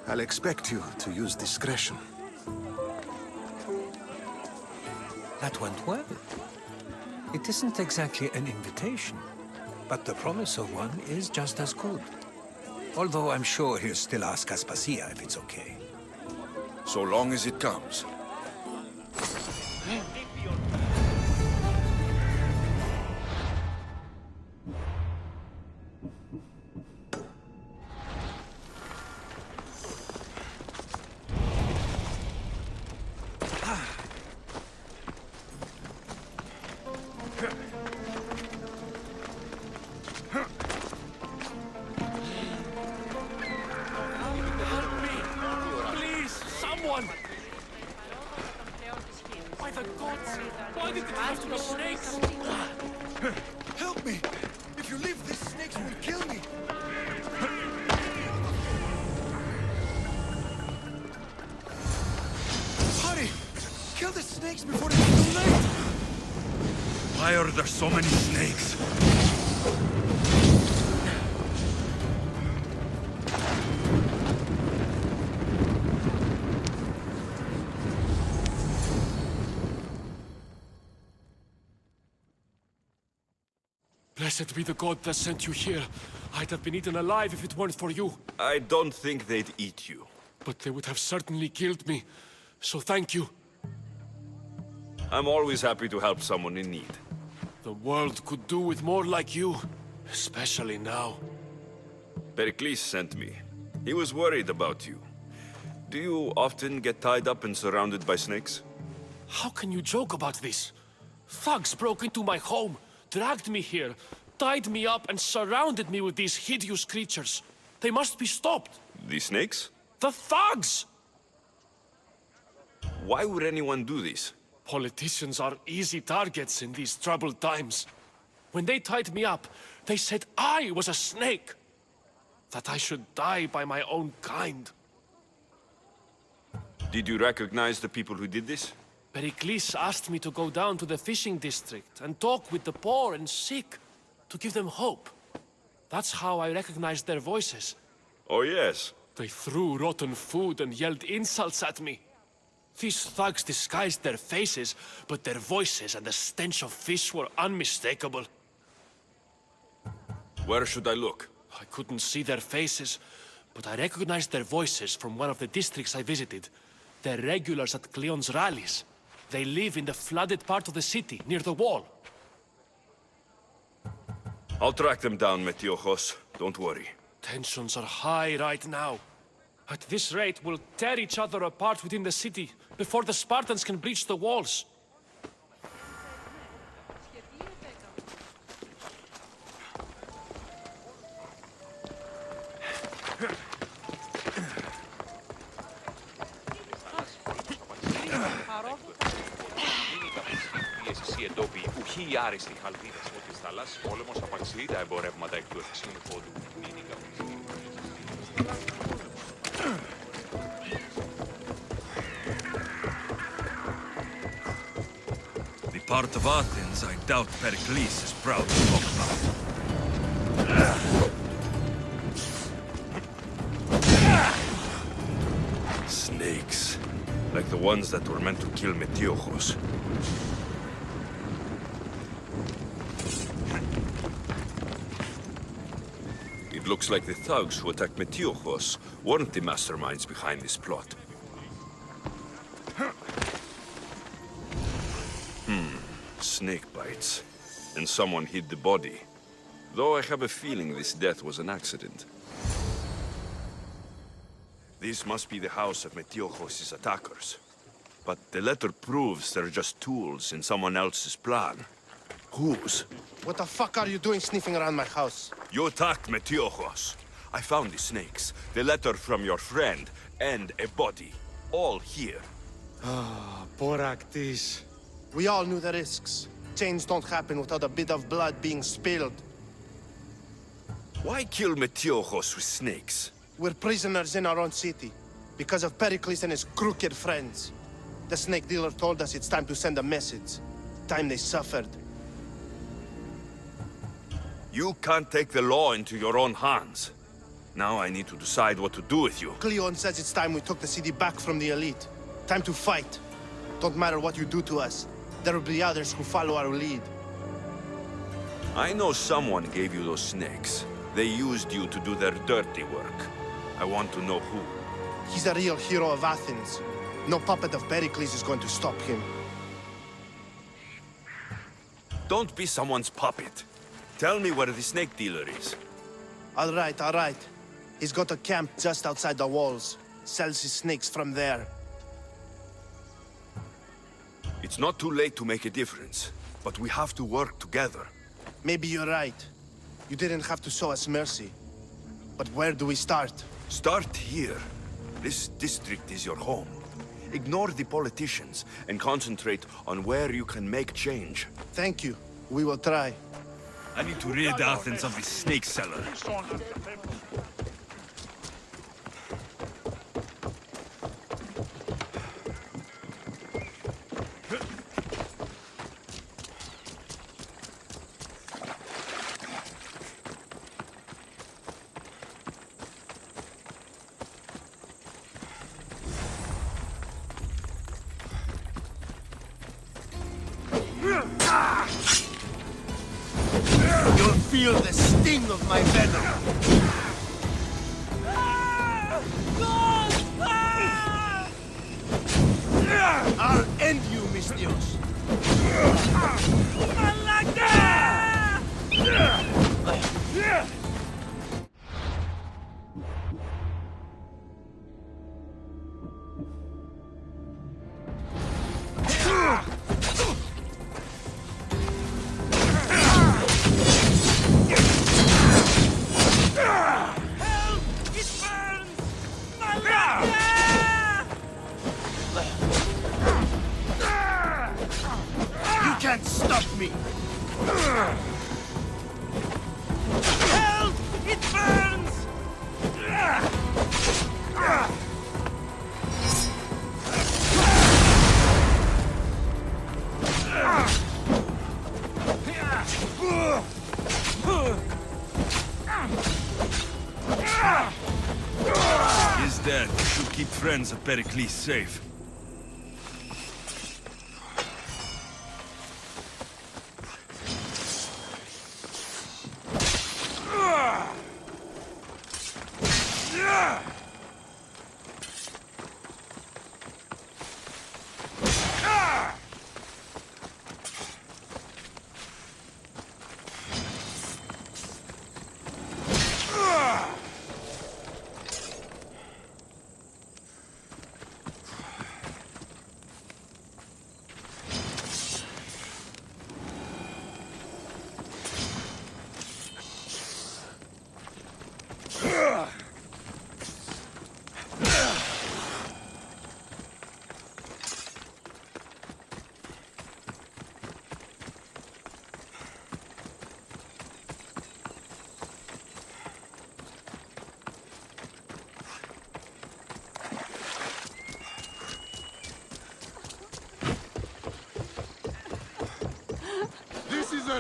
I'll expect you to use discretion. That went well. It isn't exactly an invitation, but the promise of one is just as good. Although I'm sure he'll still ask Aspasia if it's okay. So long as it comes. Why are there so many snakes? Blessed be the god that sent you here. I'd have been eaten alive if it weren't for you. I don't think they'd eat you. But they would have certainly killed me. So thank you. I'm always happy to help someone in need. The world could do with more like you. Especially now. Pericles sent me. He was worried about you. Do you often get tied up and surrounded by snakes? How can you joke about this? Thugs broke into my home, dragged me here, tied me up and surrounded me with these hideous creatures. They must be stopped. The snakes? The thugs! Why would anyone do this? Politicians are easy targets in these troubled times. When they tied me up, they said I was a snake. That I should die by my own kind. Did you recognize the people who did this? Pericles asked me to go down to the fishing district and talk with the poor and sick, to give them hope. That's how I recognized their voices. Oh, yes. They threw rotten food and yelled insults at me. These thugs disguised their faces, but their voices and the stench of fish were unmistakable. Where should I look? I couldn't see their faces, but I recognized their voices from one of the districts I visited. They're regulars at Cleon's rallies. They live in the flooded part of the city, near the wall. I'll track them down, Metiojos. Don't worry. Tensions are high right now. At this rate, we'll tear each other apart within the city, before the Spartans can breach the walls. Οι άριστοι χαλβίδες της θάλασσας, πόλεμος απαξιεί τα εμπορεύματα εκ του ευξήνου πόντου. The part of Athens I doubt Pericles is proud to talk about. Snakes. Like the ones that were meant to kill Metiojos. It looks like the thugs who attacked Metiojos weren't the masterminds behind this plot. Snake bites. And someone hid the body. Though I have a feeling this death was an accident. This must be the house of Metiojos' attackers. But the letter proves they're just tools in someone else's plan. Whose? What the fuck are you doing sniffing around my house? You attacked Metiojos. I found the snakes, the letter from your friend, and a body. All here. Ah, poor Actis. We all knew the risks. Change don't happen without a bit of blood being spilled. Why kill Metiojos with snakes? We're prisoners in our own city, because of Pericles and his crooked friends. The snake dealer told us it's time to send a message. Time they suffered. You can't take the law into your own hands. Now I need to decide what to do with you. Cleon says it's time we took the city back from the elite. Time to fight. Don't matter what you do to us. There will be others who follow our lead. I know someone gave you those snakes. They used you to do their dirty work. I want to know who. He's a real hero of Athens. No puppet of Pericles is going to stop him. Don't be someone's puppet. Tell me where the snake dealer is. All right. He's got a camp just outside the walls. Sells his snakes from there. It's not too late to make a difference, but we have to work together. Maybe you're right. You didn't have to show us mercy. But where do we start? Start here. This district is your home. Ignore the politicians and concentrate on where you can make change. Thank you. We will try. I need to rid Athens of this snake seller. feel the sting of my venom. I'll end you, Mistios. You can't stop me! Help! It burns! His death should keep friends of Pericles safe. This is a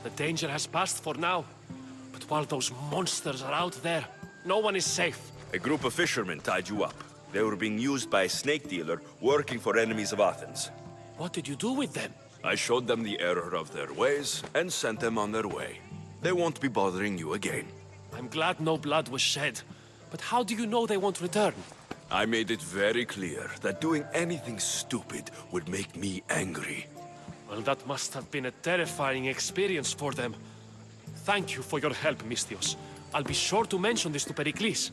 The danger has passed for now. But while those monsters are out there, no one is safe. A group of fishermen tied you up. They were being used by a snake dealer working for enemies of Athens. What did you do with them? I showed them the error of their ways and sent them on their way. They won't be bothering you again. I'm glad no blood was shed. But how do you know they won't return? I made it very clear that doing anything stupid would make me angry. Well, that must have been a terrifying experience for them. Thank you for your help, Mistios. I'll be sure to mention this to Pericles.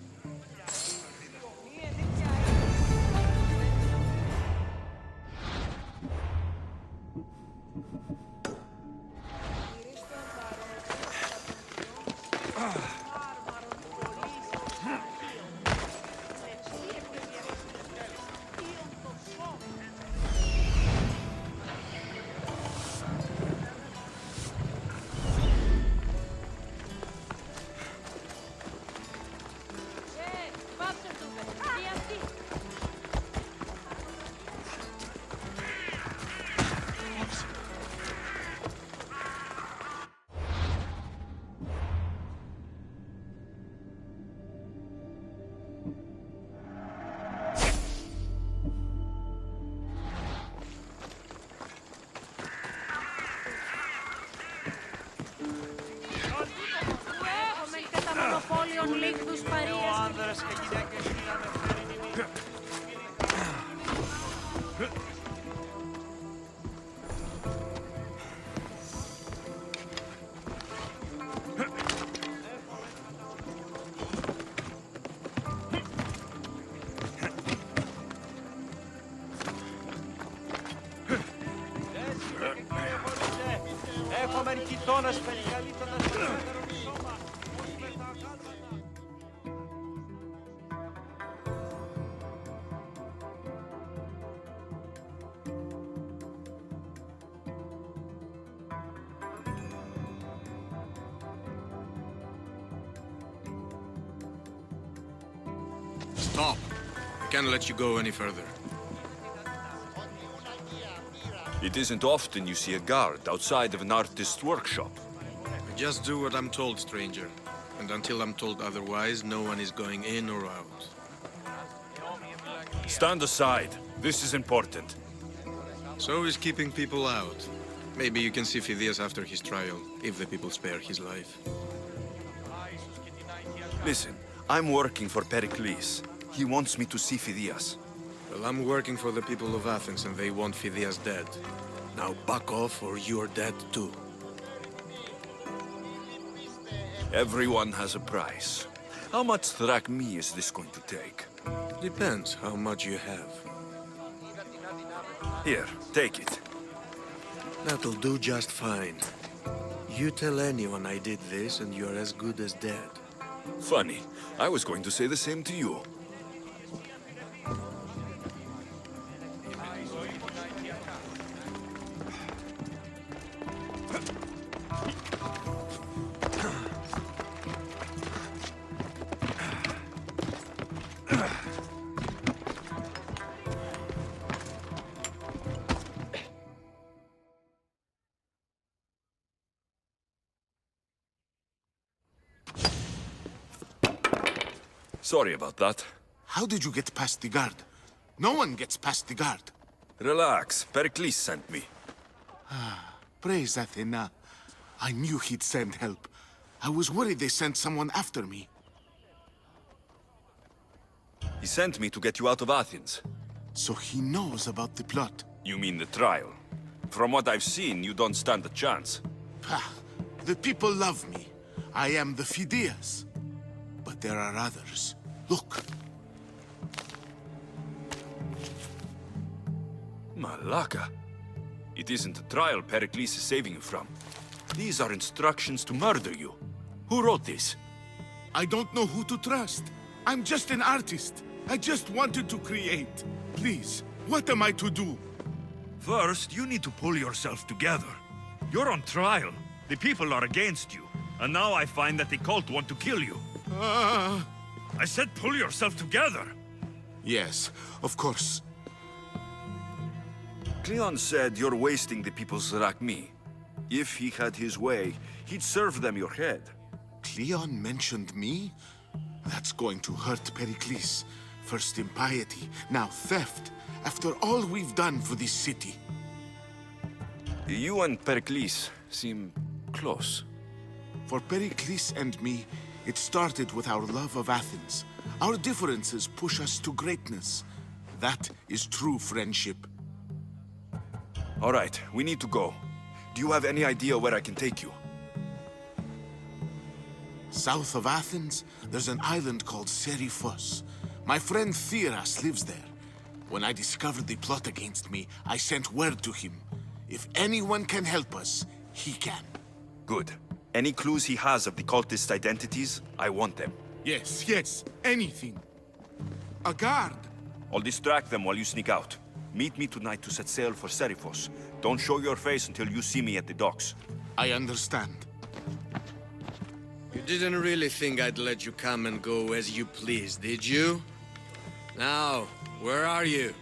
αυτόνας περικαλύπτοντας το δεύτερο σώμα. Stop. I can't let you go any further. It isn't often you see a guard outside of an artist's workshop. I just do what I'm told, stranger. And until I'm told otherwise, no one is going in or out. Stand aside. This is important. So is keeping people out. Maybe you can see Phidias after his trial, if the people spare his life. Listen, I'm working for Pericles. He wants me to see Phidias. Well, I'm working for the people of Athens, and they want Phidias dead. Now back off, or you're dead too. Everyone has a price. How much drachmae is this going to take? Depends how much you have. Here, take it. That'll do just fine. You tell anyone I did this, and you're as good as dead. Funny. I was going to say the same to you. Sorry about that. How did you get past the guard? No one gets past the guard. Relax. Pericles sent me. Praise Athena. I knew he'd send help. I was worried they sent someone after me. He sent me to get you out of Athens. So he knows about the plot. You mean the trial? From what I've seen, you don't stand a chance. The people love me. I am the Phidias. But there are others. Look. Malaka. It isn't a trial Pericles is saving you from. These are instructions to murder you. Who wrote this? I don't know who to trust. I'm just an artist. I just wanted to create. Please, what am I to do? First, you need to pull yourself together. You're on trial. The people are against you. And now I find that the cult want to kill you. I said pull yourself together. Yes, of course. Cleon said you're wasting the people's drachmae. If he had his way, he'd serve them your head. Cleon mentioned me? That's going to hurt Pericles. First impiety, now theft. After all we've done for this city. You and Pericles seem close. For Pericles and me, it started with our love of Athens. Our differences push us to greatness. That is true friendship. All right, we need to go. Do you have any idea where I can take you? South of Athens, there's an island called Seriphos. My friend Theras lives there. When I discovered the plot against me, I sent word to him. If anyone can help us, he can. Good. Any clues he has of the cultists' identities, I want them. Yes, anything. A guard. I'll distract them while you sneak out. Meet me tonight to set sail for Seriphos. Don't show your face until you see me at the docks. I understand. You didn't really think I'd let you come and go as you please, did you? Now, where are you?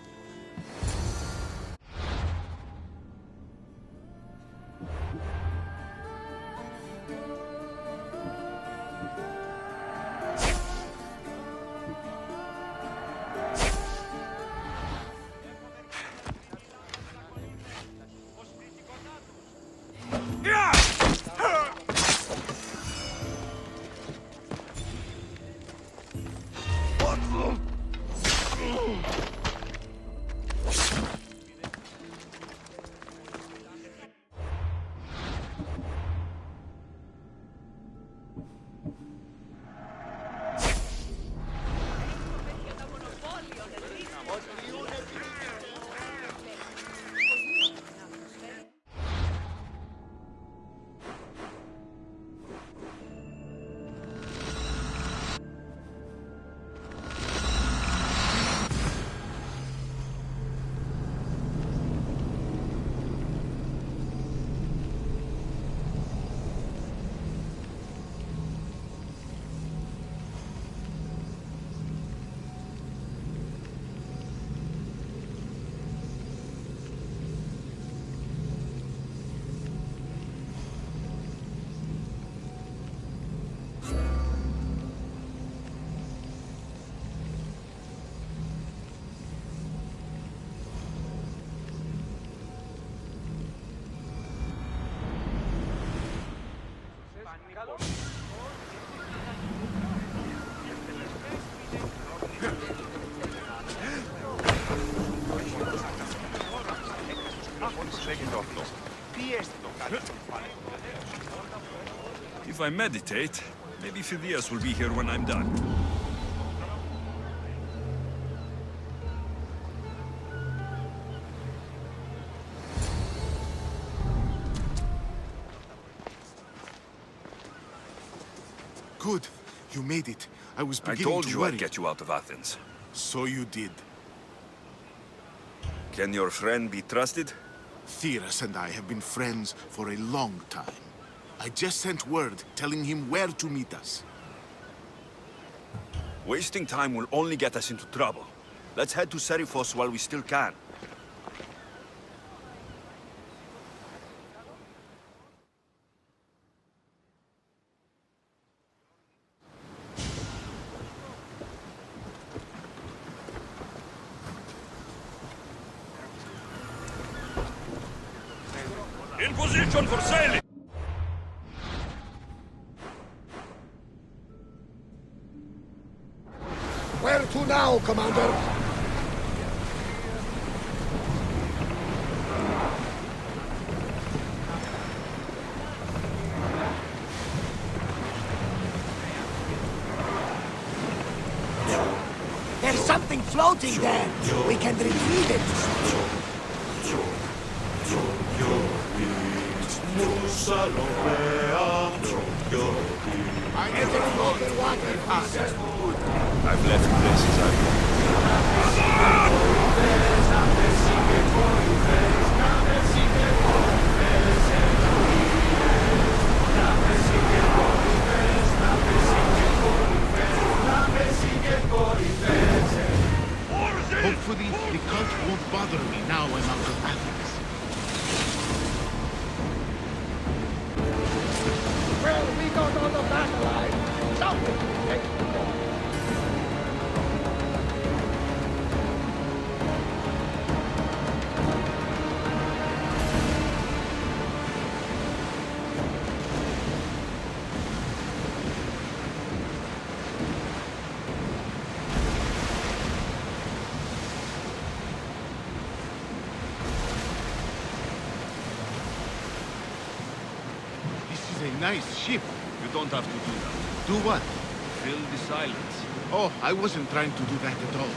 If I meditate, maybe Phidias will be here when I'm done. Good. You made it. I was I beginning told to you worry. I'd get you out of Athens. So you did. Can your friend be trusted? Theras and I have been friends for a long time. I just sent word telling him where to meet us. Wasting time will only get us into trouble. Let's head to Serifos while we still can. In position for sailing! Where to now, Commander? There's something floating there. We can retrieve it. I've left places Hopefully, the cult won't bother me now I'm out of Athens. Well, we got on the battle line. Something to take to go. This is a nice ship. You don't have to do that. Do what? Fill the silence. Oh, I wasn't trying to do that at all.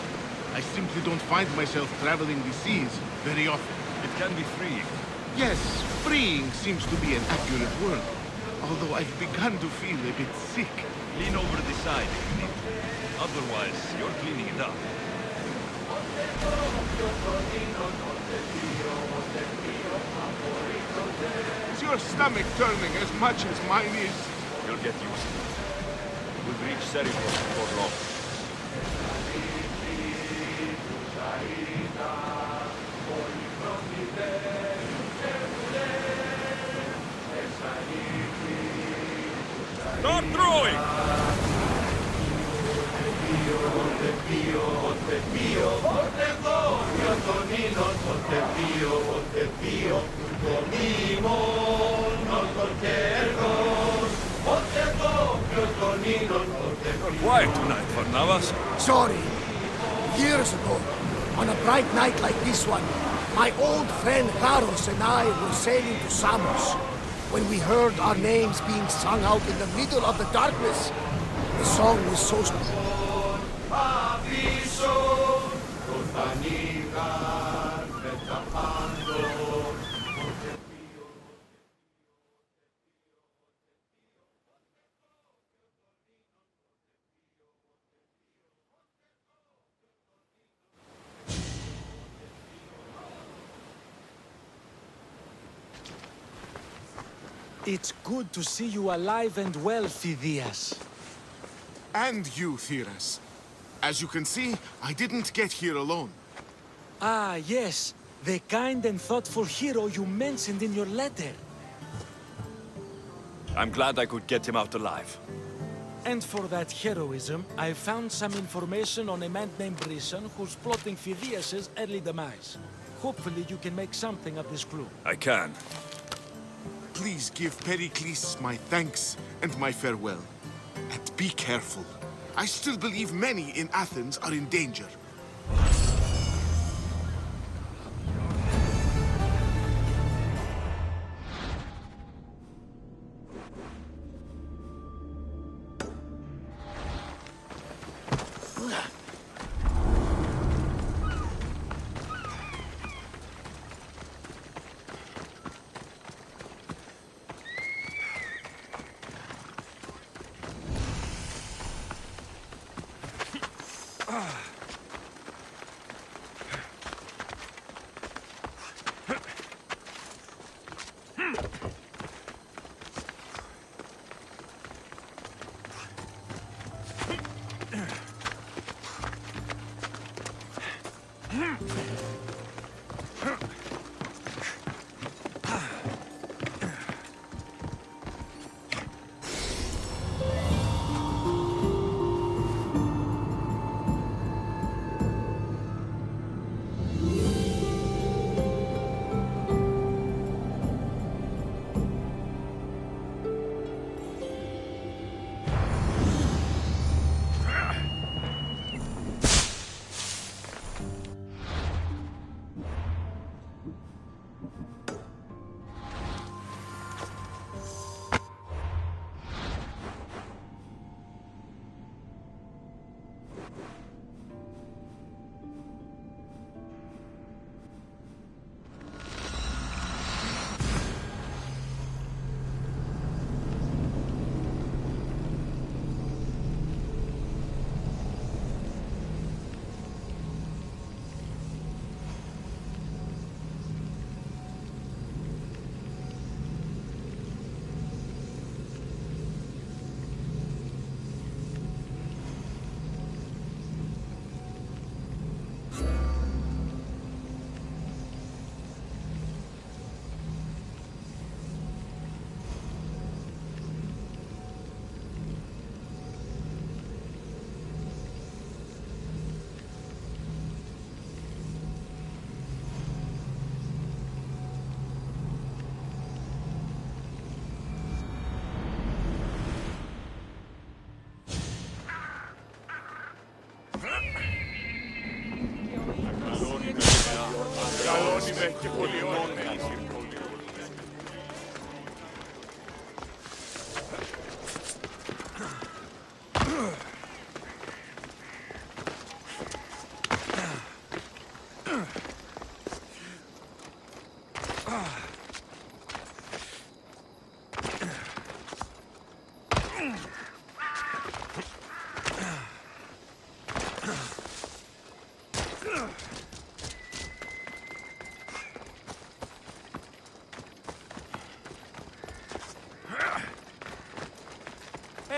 I simply don't find myself traveling the seas very often. It can be freeing. Yes, freeing seems to be an accurate word. Although I've begun to feel a bit sick. Lean over the side if you need to. Otherwise, you're cleaning it up. Is your stomach turning as much as mine is? You'll get used to it. We'll reach Serifos before long. Start throwing! You're quiet tonight, Varnavas. Sorry. Years ago, on a bright night like this one, my old friend Haros and I were sailing to Samos. When we heard our names being sung out in the middle of the darkness, the song was so... It's good to see you alive and well, Phidias. And you, Theras. As you can see, I didn't get here alone. Ah, yes. The kind and thoughtful hero you mentioned in your letter. I'm glad I could get him out alive. And for that heroism, I found some information on a man named Brisson who's plotting Phidias' early demise. Hopefully you can make something of this clue. I can. Please give Pericles my thanks and my farewell. And be careful. I still believe many in Athens are in danger.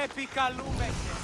Επικαλούμεσαι.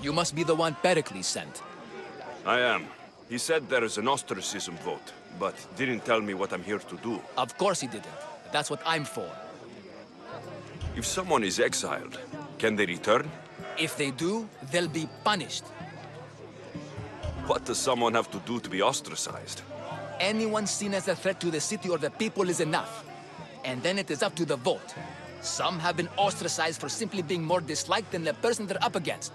You must be the one Pericles sent. I am. He said there is an ostracism vote, but didn't tell me what I'm here to do. Of course he didn't. That's what I'm for. If someone is exiled, can they return? If they do, they'll be punished. What does someone have to do to be ostracized? Anyone seen as a threat to the city or the people is enough. And then it is up to the vote. Some have been ostracized for simply being more disliked than the person they're up against.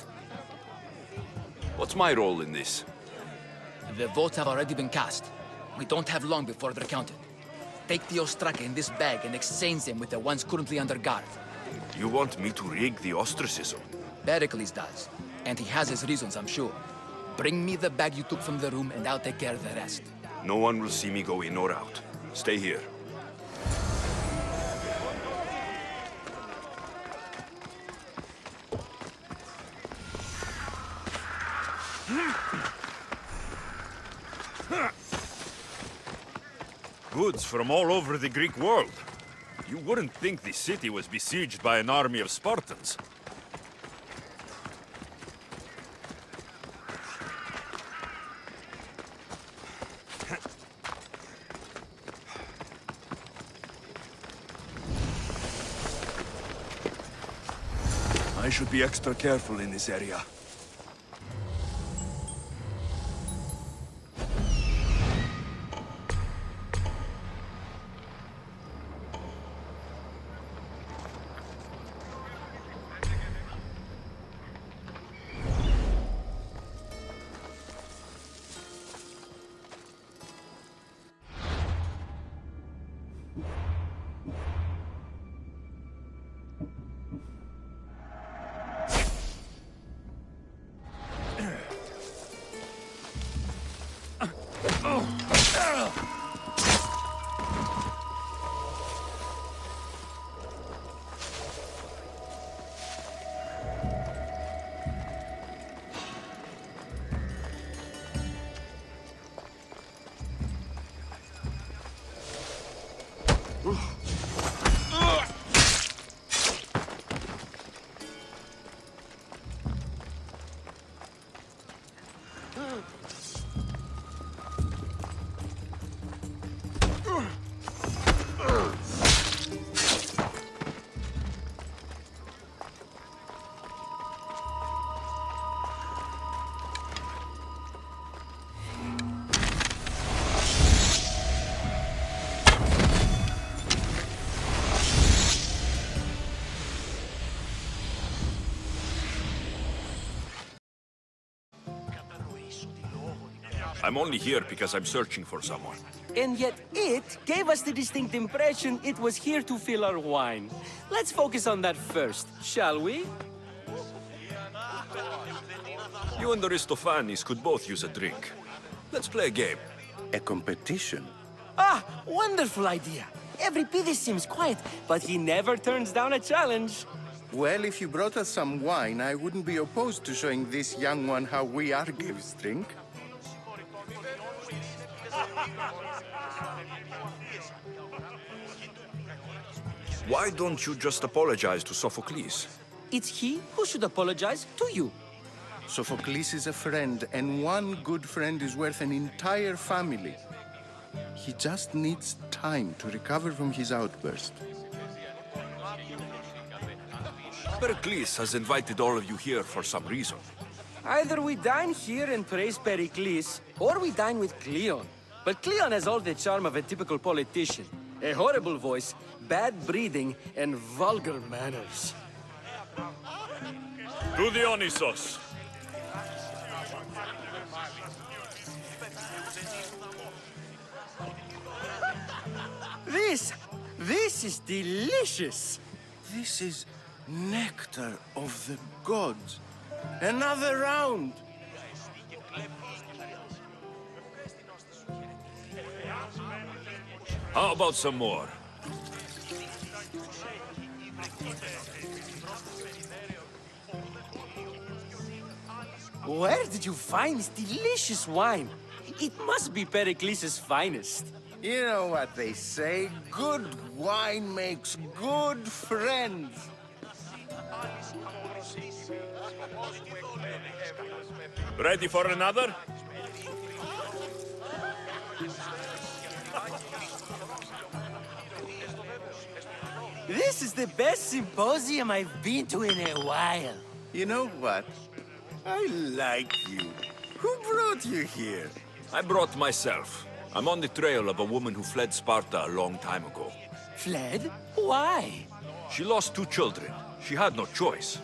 What's my role in this? The votes have already been cast. We don't have long before they're counted. Take the Ostraka in this bag and exchange them with the ones currently under guard. You want me to rig the ostracism? Pericles does. And he has his reasons, I'm sure. Bring me the bag you took from the room and I'll take care of the rest. No one will see me go in or out. Stay here. Goods from all over the Greek world. You wouldn't think the city was besieged by an army of Spartans. I should be extra careful in this area. I'm only here because I'm searching for someone. And yet it gave us the distinct impression it was here to fill our wine. Let's focus on that first, shall we? You and Aristophanes could both use a drink. Let's play a game. A competition? Ah, wonderful idea. Every Pidis seems quiet, but he never turns down a challenge. Well, if you brought us some wine, I wouldn't be opposed to showing this young one how we Argives drink. Why don't you just apologize to Sophocles? It's he who should apologize to you. Sophocles is a friend, and one good friend is worth an entire family. He just needs time to recover from his outburst. Pericles has invited all of you here for some reason. Either we dine here and praise Pericles, or we dine with Cleon. But Cleon has all the charm of a typical politician. A horrible voice, bad breeding, and vulgar manners. To Dionysos! This is delicious! This is nectar of the gods. Another round! How about some more? Where did you find this delicious wine? It must be Pericles' finest. You know what they say, good wine makes good friends. Ready for another? This is the best symposium I've been to in a while. You know what? I like you. Who brought you here? I brought myself. I'm on the trail of a woman who fled Sparta a long time ago. Fled? Why? She lost 2 children. She had no choice.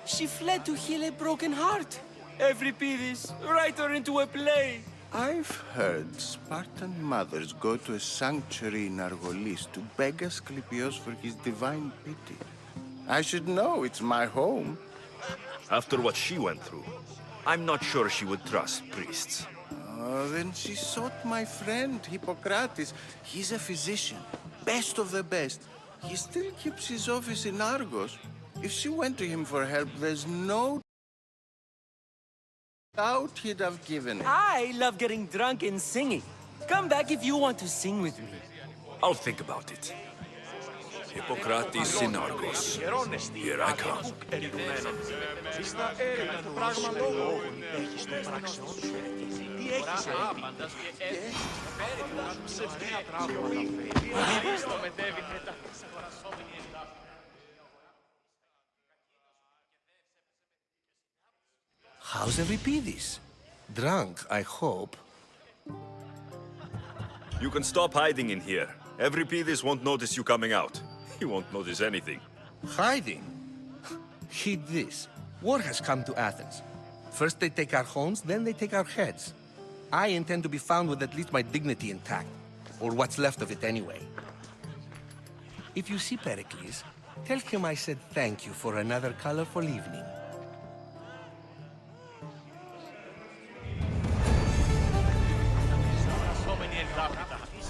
She fled to heal a broken heart. Euripides, write her into a play. I've heard Spartan mothers go to a sanctuary in Argolis to beg Asclepios for his divine pity. I should know, it's my home. After what she went through, I'm not sure she would trust priests. Oh, then she sought my friend, Hippocrates. He's a physician, best of the best. He still keeps his office in Argos. If she went to him for help, there's no doubt he'd have given it. I love getting drunk and singing. Come back if you want to sing with me. I'll think about it. Hippocrates in Argos. Here I come. How's Euripides? Drunk, I hope. You can stop hiding in here. Euripides won't notice you coming out. He won't notice anything. Hiding? Heed this. War has come to Athens. First they take our homes, then they take our heads. I intend to be found with at least my dignity intact. Or what's left of it anyway. If you see Pericles, tell him I said thank you for another colorful evening.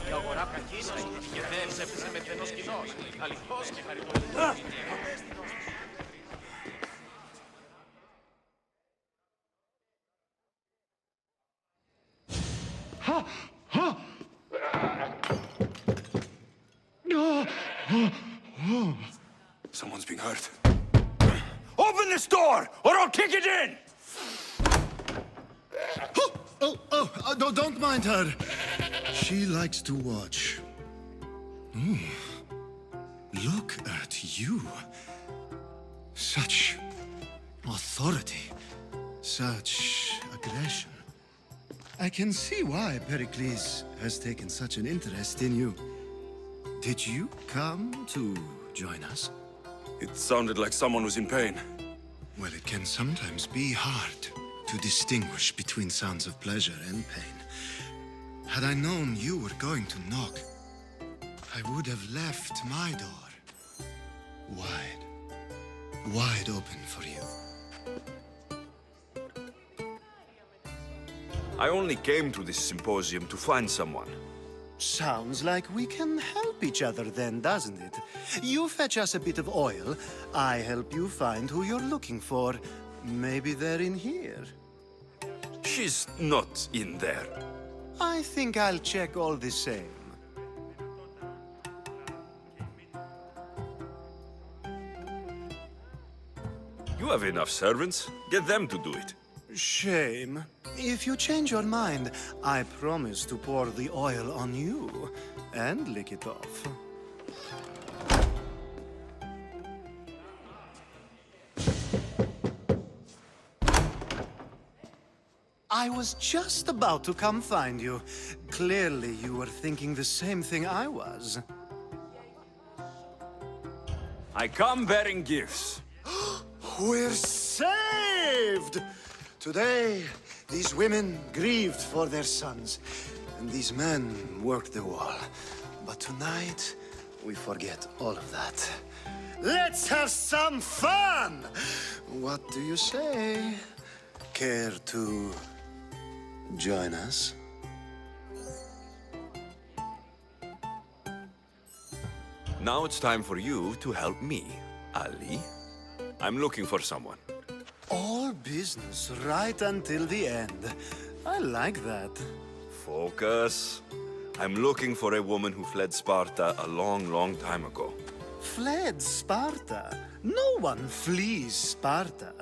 Η αγορά κακίνησε και δεν έπεσε με θενός κοινός. Αληθώς και χαριτωλικός. Someone's being hurt. Open this door, or I'll kick it in! Don't mind her. She likes to watch. Look at you. Such authority. Such aggression. I can see why Pericles has taken such an interest in you. Did you come to join us? It sounded like someone was in pain. Well, it can sometimes be hard to distinguish between sounds of pleasure and pain. Had I known you were going to knock, I would have left my door wide open for you. I only came to this symposium to find someone. Sounds like we can help each other then, doesn't it? You fetch us a bit of oil. I help you find who you're looking for. Maybe they're in here. She's not in there. I think I'll check all the same. You have enough servants. Get them to do it. Shame. If you change your mind, I promise to pour the oil on you and lick it off. I was just about to come find you. Clearly, you were thinking the same thing I was. I come bearing gifts. We're saved! Today, these women grieved for their sons, and these men worked the wall. But tonight, we forget all of that. Let's have some fun! What do you say? Care to join us? Now it's time for you to help me, Ali. I'm looking for someone. All business right until the end. I like that. Focus. I'm looking for a woman who fled Sparta a long, long time ago. Fled Sparta? No one flees Sparta.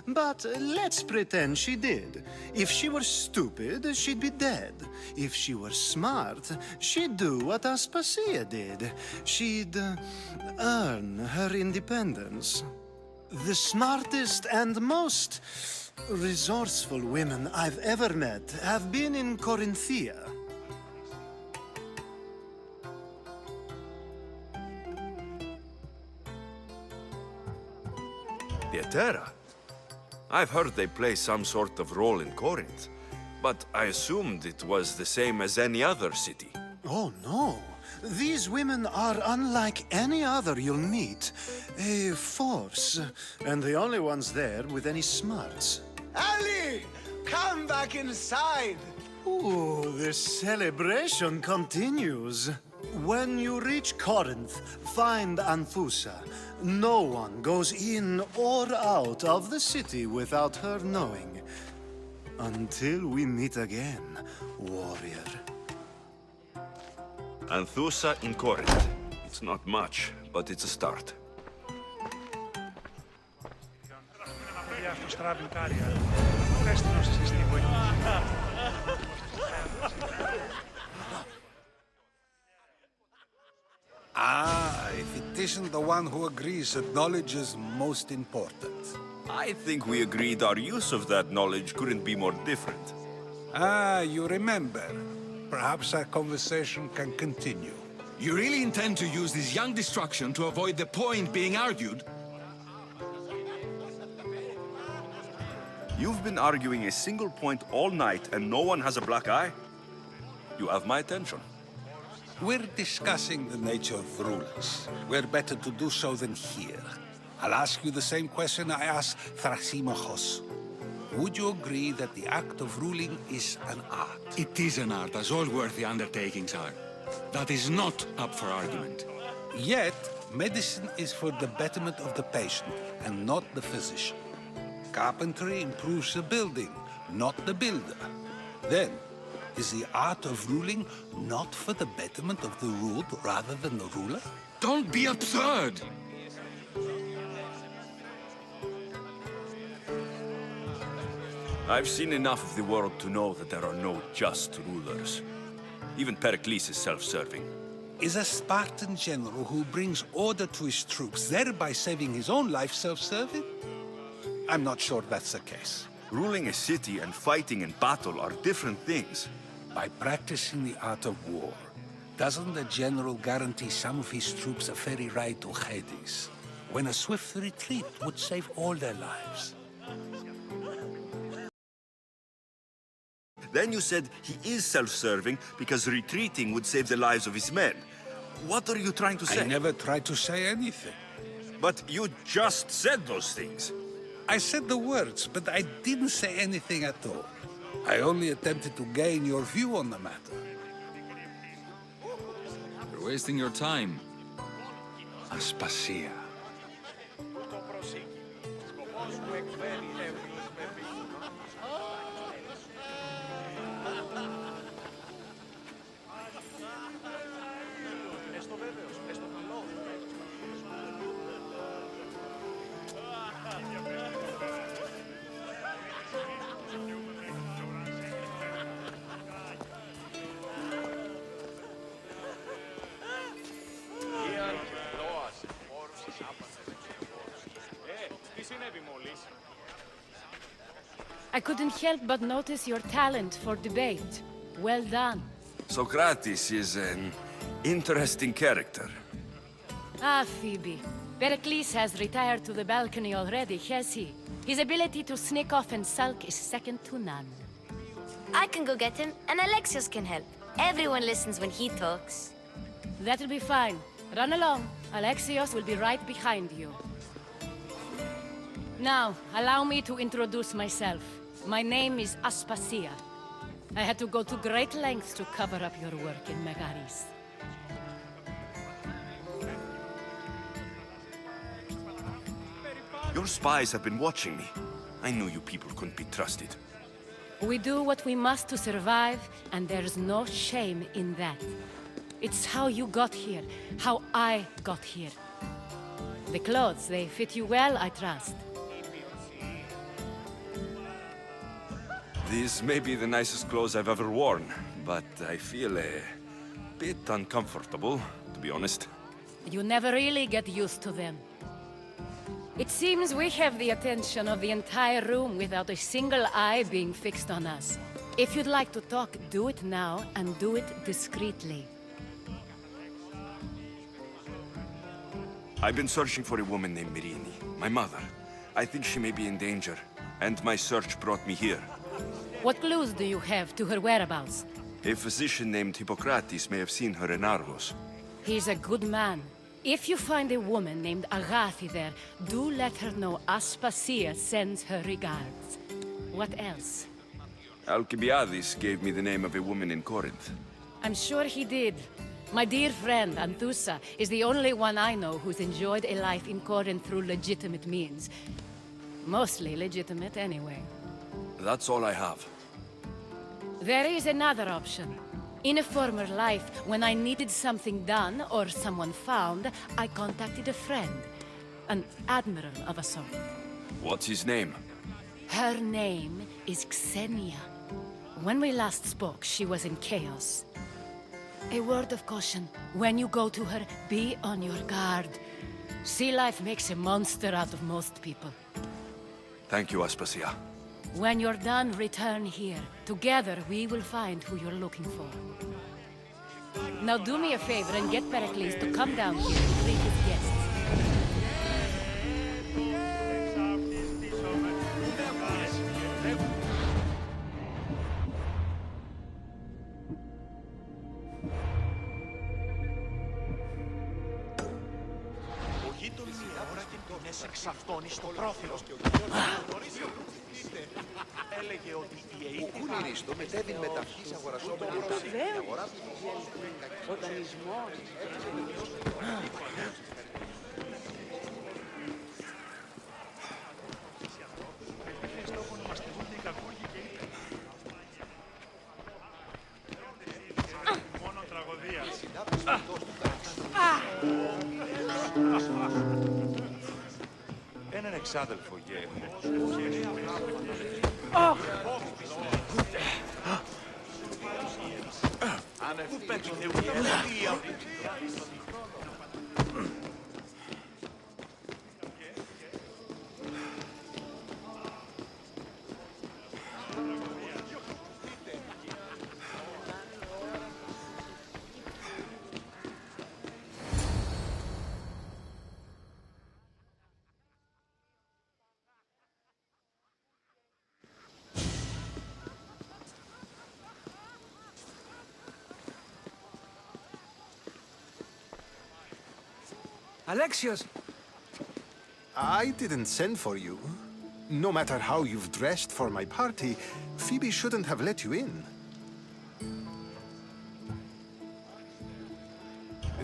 But let's pretend she did. If she were stupid, she'd be dead. If she were smart, she'd do what Aspasia did. She'd earn her independence. The smartest and most resourceful women I've ever met have been in Corinthia. The Atera. I've heard they play some sort of role in Corinth, but I assumed it was the same as any other city. Oh, no. These women are unlike any other you'll meet. A force, and the only ones there with any smarts. Ali! Come back inside! Ooh, the celebration continues. When you reach Corinth, find Anthusa. No one goes in or out of the city without her knowing. Until we meet again, warrior. Anthusa in Corinth. It's not much, but it's a start. Ah, if it isn't the one who agrees that knowledge is most important. I think we agreed our use of that knowledge couldn't be more different. Ah, you remember. Perhaps our conversation can continue. You really intend to use this young destruction to avoid the point being argued? You've been arguing a single point all night and no one has a black eye? You have my attention. We're discussing the nature of rulers. Where better to do so than here? I'll ask you the same question I asked Thrasymachos. Would you agree that the act of ruling is an art? It is an art, as all worthy undertakings are. That is not up for argument. Yet, medicine is for the betterment of the patient, and not the physician. Carpentry improves the building, not the builder. Then, is the art of ruling not for the betterment of the ruled rather than the ruler? Don't be absurd! I've seen enough of the world to know that there are no just rulers. Even Pericles is self-serving. Is a Spartan general who brings order to his troops, thereby saving his own life, self-serving? I'm not sure that's the case. Ruling a city and fighting in battle are different things. By practicing the art of war, doesn't the general guarantee some of his troops a ferry ride to Hades, when a swift retreat would save all their lives? Then you said he is self-serving because retreating would save the lives of his men. What are you trying to say? I never tried to say anything. But you just said those things. I said the words, but I didn't say anything at all. I only attempted to gain your view on the matter. You're wasting your time. Aspasia. I couldn't help but notice your talent for debate. Well done. Socrates is an interesting character. Ah, Phoebe. Pericles has retired to the balcony already, has he? His ability to sneak off and sulk is second to none. I can go get him, and Alexios can help. Everyone listens when he talks. That'll be fine. Run along. Alexios will be right behind you. Now, allow me to introduce myself. My name is Aspasia. I had to go to great lengths to cover up your work in Megaris. Your spies have been watching me. I knew you people couldn't be trusted. We do what we must to survive, and there's no shame in that. It's how you got here, how I got here. The clothes, they fit you well, I trust. These may be the nicest clothes I've ever worn, but I feel a bit uncomfortable, to be honest. You never really get used to them. It seems we have the attention of the entire room without a single eye being fixed on us. If you'd like to talk, do it now, and do it discreetly. I've been searching for a woman named Mirini, my mother. I think she may be in danger, and my search brought me here. What clues do you have to her whereabouts? A physician named Hippocrates may have seen her in Argos. He's a good man. If you find a woman named Agathi there, do let her know Aspasia sends her regards. What else? Alcibiades gave me the name of a woman in Corinth. I'm sure he did. My dear friend, Anthusa, is the only one I know who's enjoyed a life in Corinth through legitimate means. Mostly legitimate, anyway. That's all I have. There is another option. In a former life, when I needed something done or someone found, I contacted a friend. An admiral of a sort. What's his name? Her name is Xenia. When we last spoke, she was in chaos. A word of caution. When you go to her, be on your guard. Sea life makes a monster out of most people. Thank you, Aspasia. When you're done, return here. Together, we will find who you're looking for. Now do me a favor and get Pericles to come down here and greet his guests. Ο γείτονας τώρα και τον έσεξ αυτόν εις το πρόθυρο. Έλεγε ότι η αιή... Ο κουληρίστο μετέβην μεταχείς αγορασόμενη αγορά... Ο δανεισμός... Μόνο τραγωδία. Έναν εξάδελφο γέμος. Πού παίξουνε ουδία. Alexios! I didn't send for you. No matter how you've dressed for my party, Phoebe shouldn't have let you in.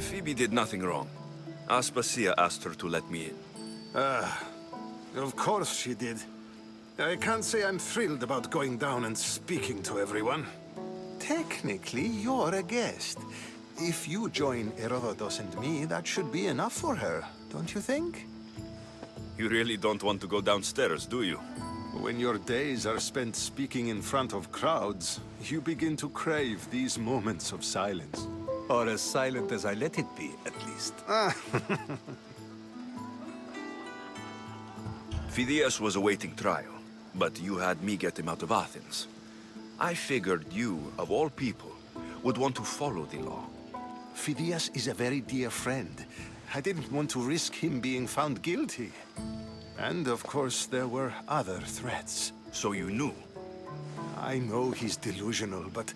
Phoebe did nothing wrong. Aspasia asked her to let me in. Of course she did. I can't say I'm thrilled about going down and speaking to everyone. Technically, you're a guest. If you join Herodotus and me, that should be enough for her, don't you think? You really don't want to go downstairs, do you? When your days are spent speaking in front of crowds, you begin to crave these moments of silence. Or as silent as I let it be, at least. Phidias was awaiting trial, but you had me get him out of Athens. I figured you, of all people, would want to follow the law. Phidias is a very dear friend. I didn't want to risk him being found guilty. And of course, there were other threats. So you knew? I know he's delusional, but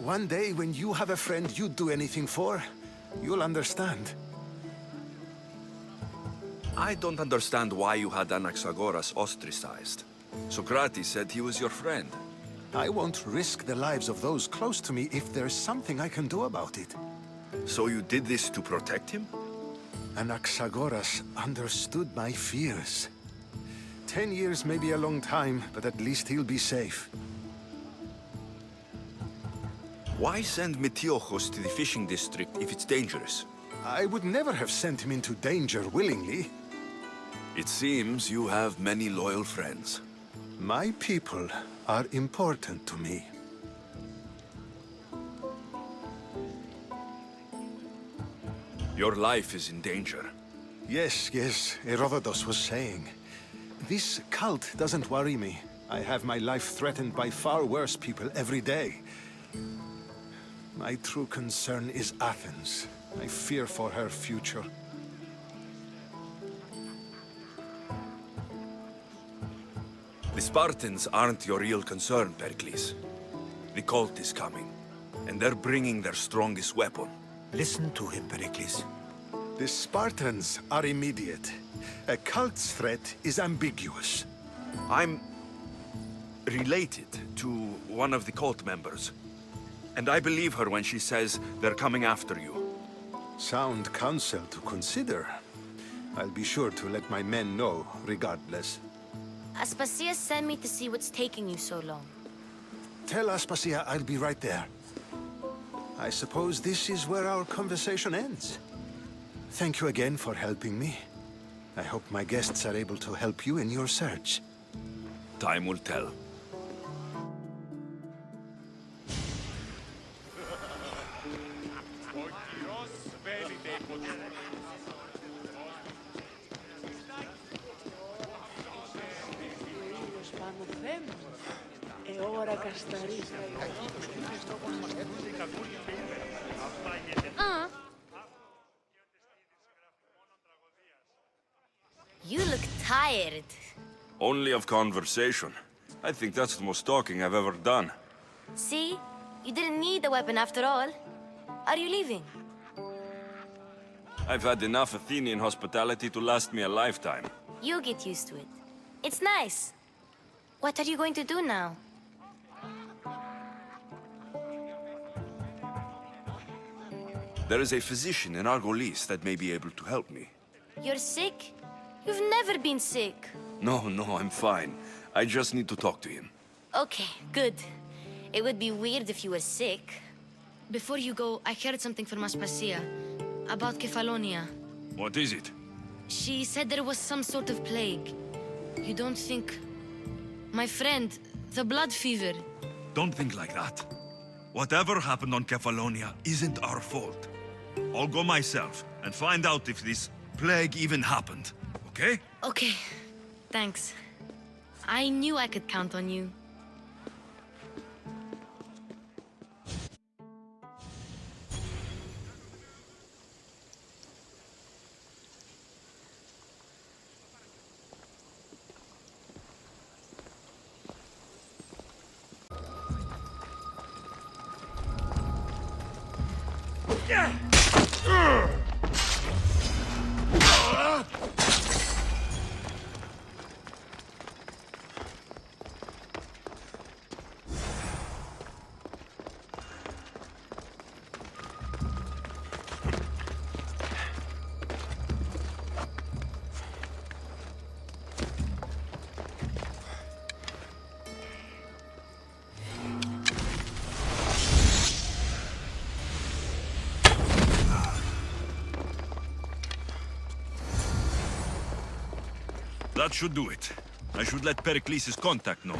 one day when you have a friend you'd do anything for, you'll understand. I don't understand why you had Anaxagoras ostracized. Socrates said he was your friend. I won't risk the lives of those close to me if there's something I can do about it. So you did this to protect him? Anaxagoras understood my fears. 10 years may be a long time, but at least he'll be safe. Why send Metiochos to the fishing district if it's dangerous? I would never have sent him into danger willingly. It seems you have many loyal friends. My people are important to me. Your life is in danger. Yes, Herodotus was saying. This cult doesn't worry me. I have my life threatened by far worse people every day. My true concern is Athens. I fear for her future. The Spartans aren't your real concern, Pericles. The cult is coming, and they're bringing their strongest weapon. Listen to him, Pericles. The Spartans are immediate. A cult's threat is ambiguous. I'm related to one of the cult members, and I believe her when she says they're coming after you. Sound counsel to consider. I'll be sure to let my men know, regardless. Aspasia sent me to see what's taking you so long. Tell Aspasia I'll be right there. I suppose this is where our conversation ends. Thank you again for helping me. I hope my guests are able to help you in your search. Time will tell. You look tired. Only of conversation. I think that's the most talking I've ever done. See? You didn't need a weapon after all. Are you leaving? I've had enough Athenian hospitality to last me a lifetime. You get used to it. It's nice. What are you going to do now? There is a physician in Argolis that may be able to help me. You're sick? You've never been sick. No, I'm fine. I just need to talk to him. Okay, good. It would be weird if you were sick. Before you go, I heard something from Aspasia about Kefalonia. What is it? She said there was some sort of plague. You don't think... My friend, the blood fever. Don't think like that. Whatever happened on Kefalonia isn't our fault. I'll go myself and find out if this plague even happened, okay? Okay, thanks. I knew I could count on you. That should do it. I should let Pericles' contact know.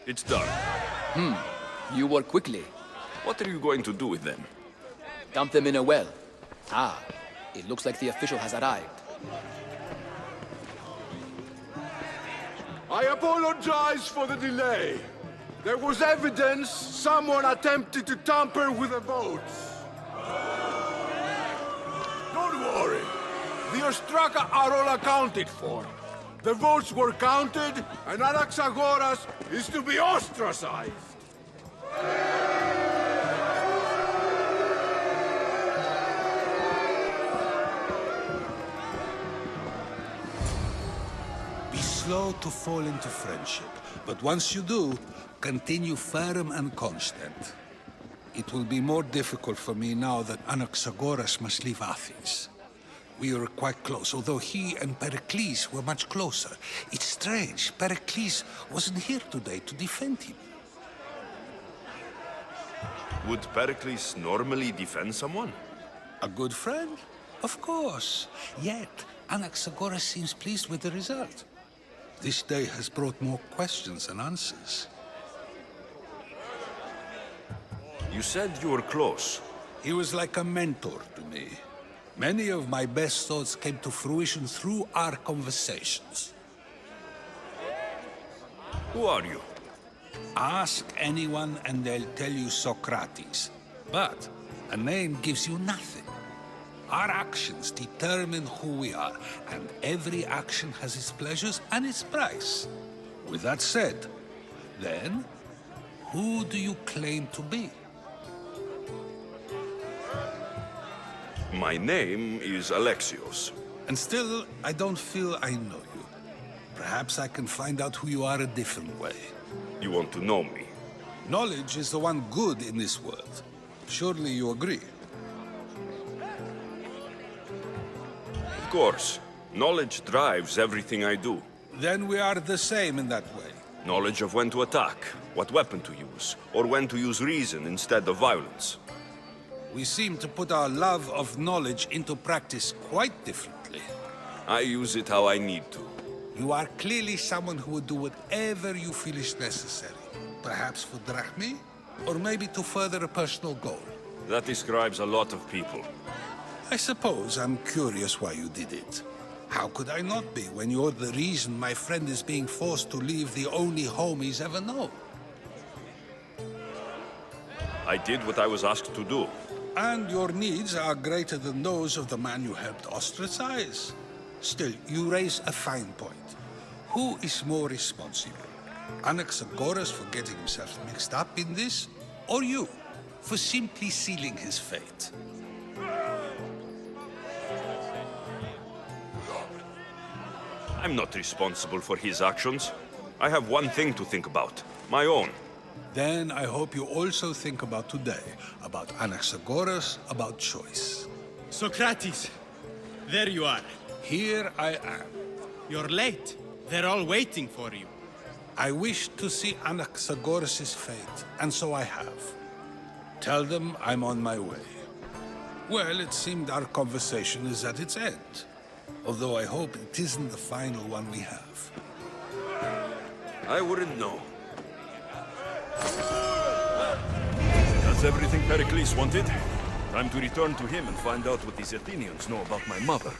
It's done. You work quickly. What are you going to do with them? Dump them in a well. Ah, it looks like the official has arrived. I apologize for the delay. There was evidence someone attempted to tamper with the votes. Don't worry. The Ostraka are all accounted for. The votes were counted, and Anaxagoras is to be ostracized. Be slow to fall into friendship, but once you do, continue firm and constant. It will be more difficult for me now that Anaxagoras must leave Athens. We were quite close, although he and Pericles were much closer. It's strange, Pericles wasn't here today to defend him. Would Pericles normally defend someone? A good friend? Of course. Yet, Anaxagoras seems pleased with the result. This day has brought more questions than answers. You said you were close. He was like a mentor to me. Many of my best thoughts came to fruition through our conversations. Who are you? Ask anyone and they'll tell you Socrates. But a name gives you nothing. Our actions determine who we are, and every action has its pleasures and its price. With that said, then, who do you claim to be? My name is Alexios. And still, I don't feel I know you. Perhaps I can find out who you are a different way. You want to know me? Knowledge is the one good in this world. Surely you agree? Of course. Knowledge drives everything I do. Then we are the same in that way. Knowledge of when to attack, what weapon to use, or when to use reason instead of violence. We seem to put our love of knowledge into practice quite differently. I use it how I need to. You are clearly someone who would do whatever you feel is necessary. Perhaps for drachmae, or maybe to further a personal goal. That describes a lot of people. I suppose I'm curious why you did it. How could I not be when you're the reason my friend is being forced to leave the only home he's ever known? I did what I was asked to do. And your needs are greater than those of the man you helped ostracize. Still, you raise a fine point. Who is more responsible? Anaxagoras for getting himself mixed up in this, or you for simply sealing his fate? I'm not responsible for his actions. I have one thing to think about, my own. Then I hope you also think about today, about Anaxagoras, about choice. Socrates, There you are. Here I am. You're late. They're all waiting for you. I wish to see Anaxagoras' fate, and so I have. Tell them I'm on my way. Well, it seemed our conversation is at its end. Although I hope it isn't the final one we have. I wouldn't know. That's everything Pericles wanted. Time to return to him and find out what these Athenians know about my mother.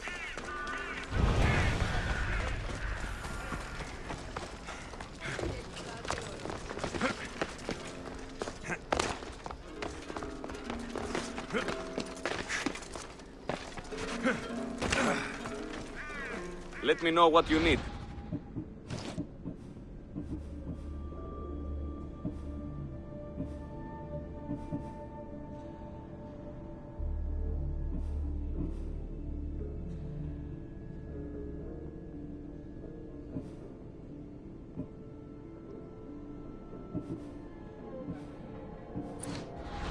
Let me know what you need.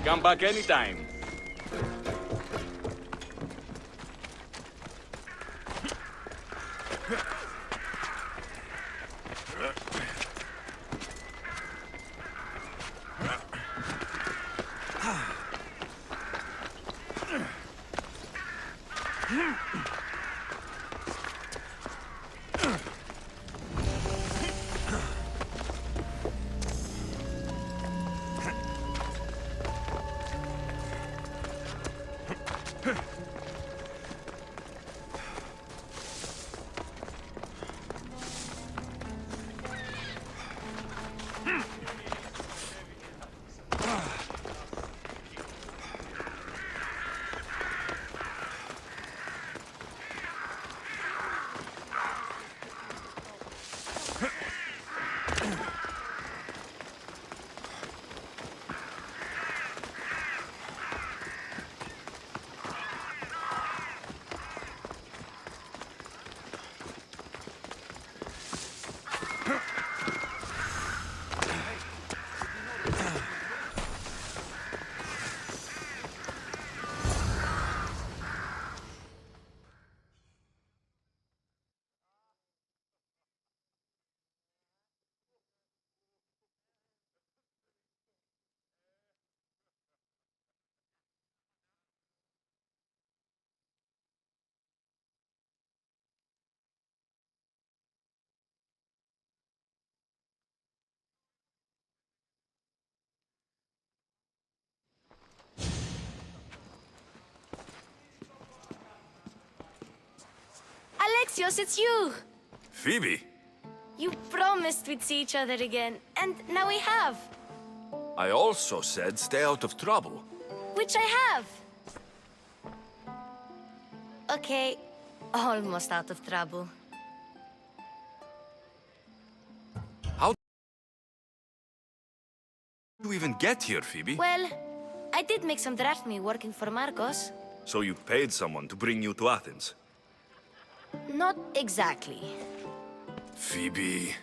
Come back anytime. Alexios, it's you! Phoebe? You promised we'd see each other again, and now we have. I also said stay out of trouble. Which I have. Okay, almost out of trouble. How did you even get here, Phoebe? Well, I did make some drachmi working for Marcos. So you paid someone to bring you to Athens? Not exactly. Phoebe...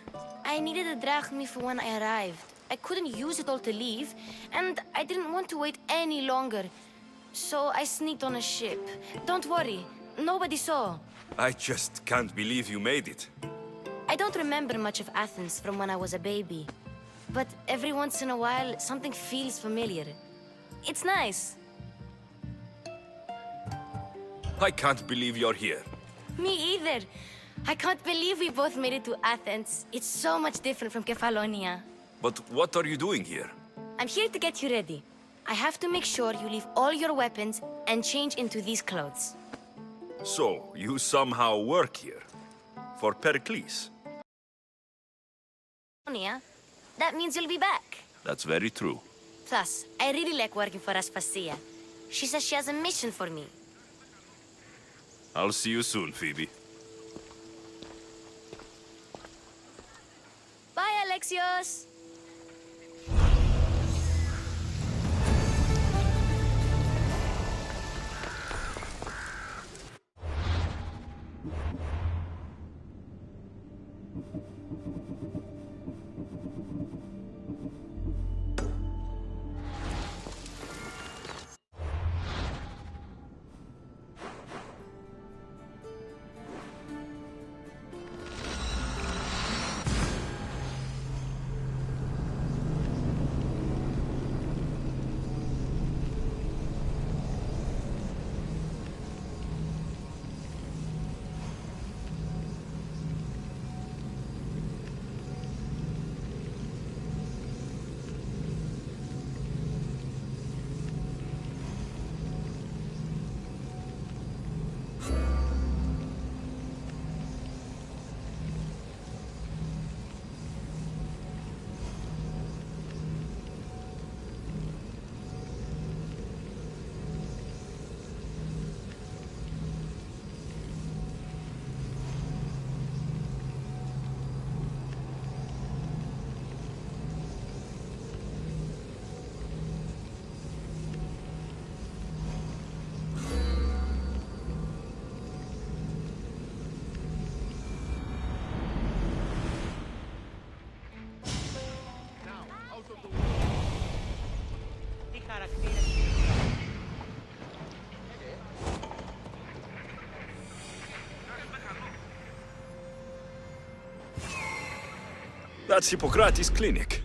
I needed a drachmi for when I arrived. I couldn't use it all to leave, and I didn't want to wait any longer. So I sneaked on a ship. Don't worry, nobody saw. I just can't believe you made it. I don't remember much of Athens from when I was a baby. But every once in a while, something feels familiar. It's nice. I can't believe you're here. Me either. I can't believe we both made it to Athens. It's so much different from Kefalonia. But what are you doing here? I'm here to get you ready. I have to make sure you leave all your weapons and change into these clothes. So, you somehow work here? For Pericles? That means you'll be back. That's very true. Plus, I really like working for Aspasia. She says she has a mission for me. I'll see you soon, Phoebe. Bye, Alexios! That's Hippocrates' clinic.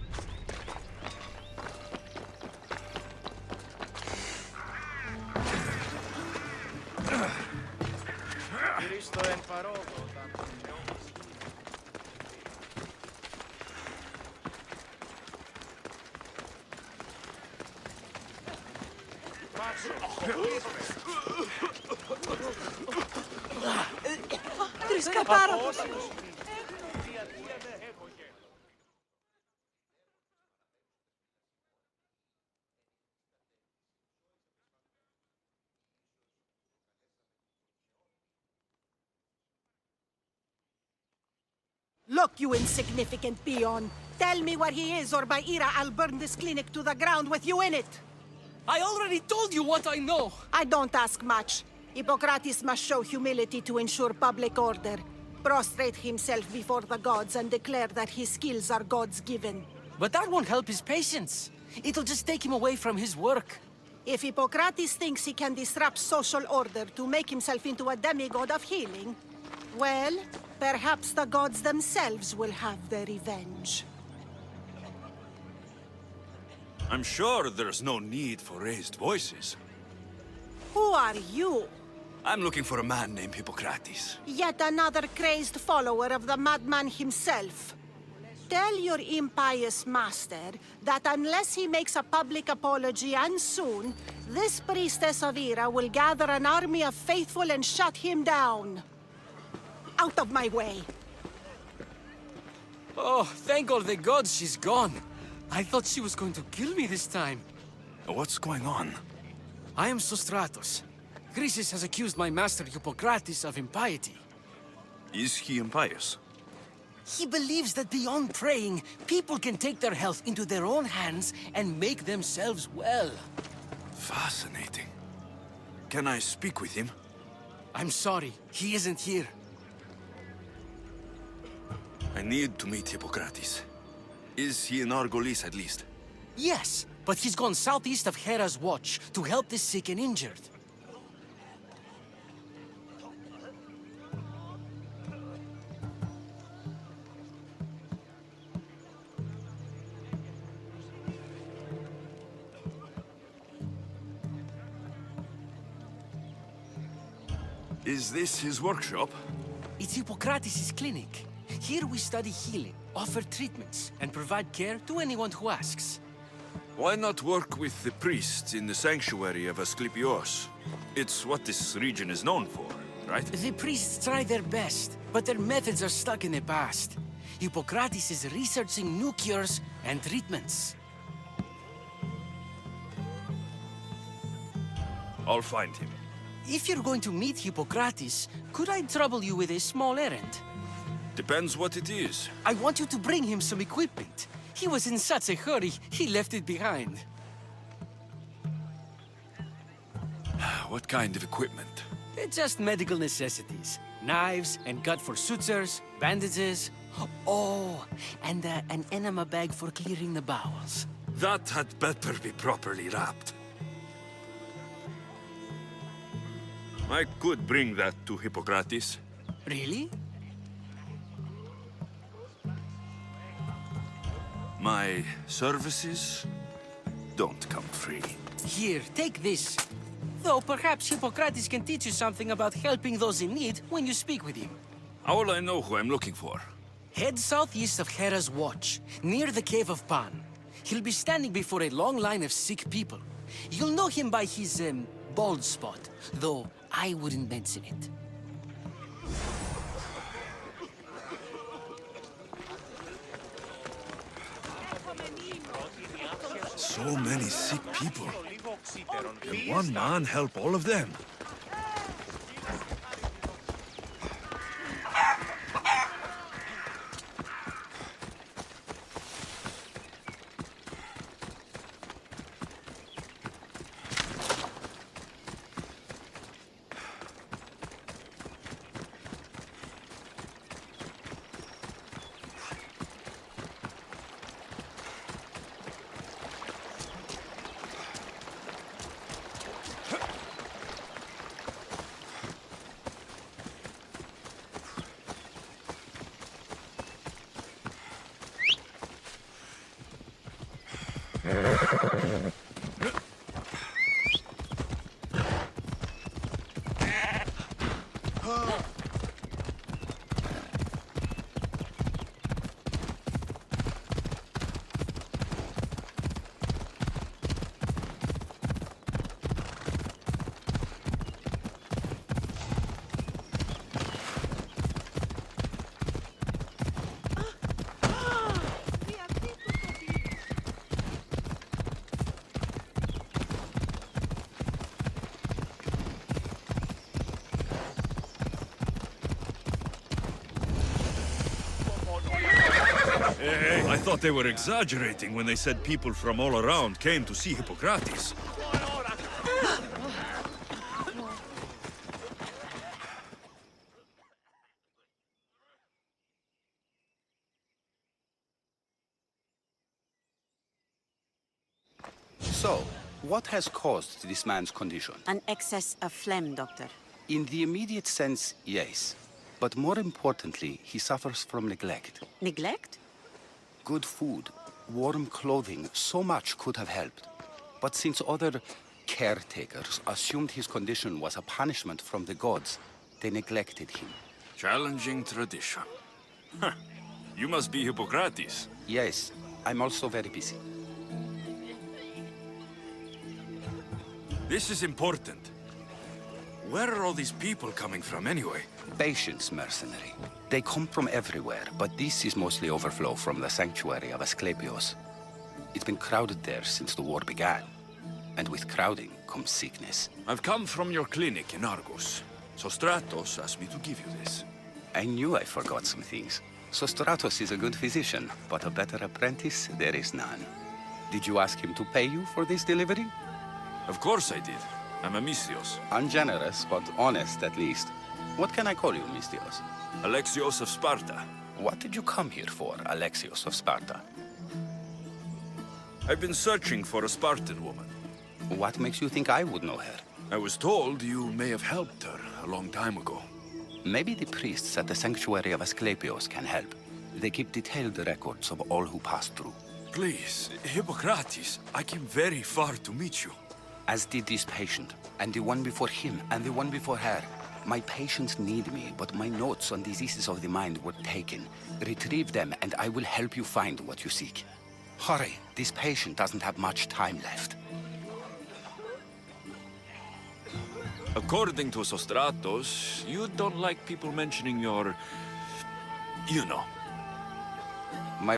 Look, you insignificant peon. Tell me where he is, or by Ira, I'll burn this clinic to the ground with you in it. I already told you what I know. I don't ask much. Hippocrates must show humility to ensure public order. Prostrate himself before the gods and declare that his skills are gods given. But that won't help his patients. It'll just take him away from his work. If Hippocrates thinks he can disrupt social order to make himself into a demigod of healing, well, perhaps the gods themselves will have their revenge. I'm sure there's no need for raised voices. Who are you? I'm looking for a man named Hippocrates. Yet another crazed follower of the madman himself. Tell your impious master that unless he makes a public apology, and soon, this priestess of Ira will gather an army of faithful and shut him down. Out of my way! Oh, thank all the gods she's gone. I thought she was going to kill me this time. What's going on? I am Sostratos. Chrysis has accused my master Hippocrates of impiety. Is he impious? He believes that beyond praying, people can take their health into their own hands and make themselves well. Fascinating. Can I speak with him? I'm sorry, he isn't here. I need to meet Hippocrates. Is he in Argolis at least? Yes, but he's gone southeast of Hera's Watch to help the sick and injured. Is this his workshop? It's Hippocrates' clinic. Here we study healing, offer treatments, and provide care to anyone who asks. Why not work with the priests in the sanctuary of Asclepios? It's what this region is known for, right? The priests try their best, but their methods are stuck in the past. Hippocrates is researching new cures and treatments. I'll find him. If you're going to meet Hippocrates, could I trouble you with a small errand? Depends what it is. I want you to bring him some equipment. He was in such a hurry, he left it behind. What kind of equipment? Just medical necessities. Knives and gut for sutures, bandages. Oh, and an enema bag for clearing the bowels. That had better be properly wrapped. I could bring that to Hippocrates. Really? My services don't come free. Here, take this. Though perhaps Hippocrates can teach you something about helping those in need when you speak with him. How will I know who I'm looking for? Head southeast of Hera's Watch, near the Cave of Pan. He'll be standing before a long line of sick people. You'll know him by his, bald spot, though I wouldn't mention it. So many sick people. Can one man help all of them? I thought they were exaggerating when they said people from all around came to see Hippocrates. So, what has caused this man's condition? An excess of phlegm, Doctor. In the immediate sense, yes. But more importantly, he suffers from neglect. Neglect? Good food, warm clothing, so much could have helped. But since other caretakers assumed his condition was a punishment from the gods, they neglected him. Challenging tradition. Huh. You must be Hippocrates. Yes, I'm also very busy. This is important. Where are all these people coming from anyway? Patience, mercenary. They come from everywhere, but this is mostly overflow from the sanctuary of Asclepios. It's been crowded there since the war began. And with crowding comes sickness. I've come from your clinic in Argos. Sostratos asked me to give you this. I knew I forgot some things. Sostratos is a good physician, but a better apprentice there is none. Did you ask him to pay you for this delivery? Of course I did. I'm Amistios. Ungenerous, but honest at least. What can I call you, Mistios? Alexios of Sparta. What did you come here for, Alexios of Sparta? I've been searching for a Spartan woman. What makes you think I would know her? I was told you may have helped her a long time ago. Maybe the priests at the sanctuary of Asclepios can help. They keep detailed records of all who passed through. Please, Hippocrates, I came very far to meet you. As did this patient, and the one before him, and the one before her. My patients need me, but my notes on diseases of the mind were taken. Retrieve them, and I will help you find what you seek. Hurry, this patient doesn't have much time left. According to Sostratos, you don't like people mentioning your... you know. My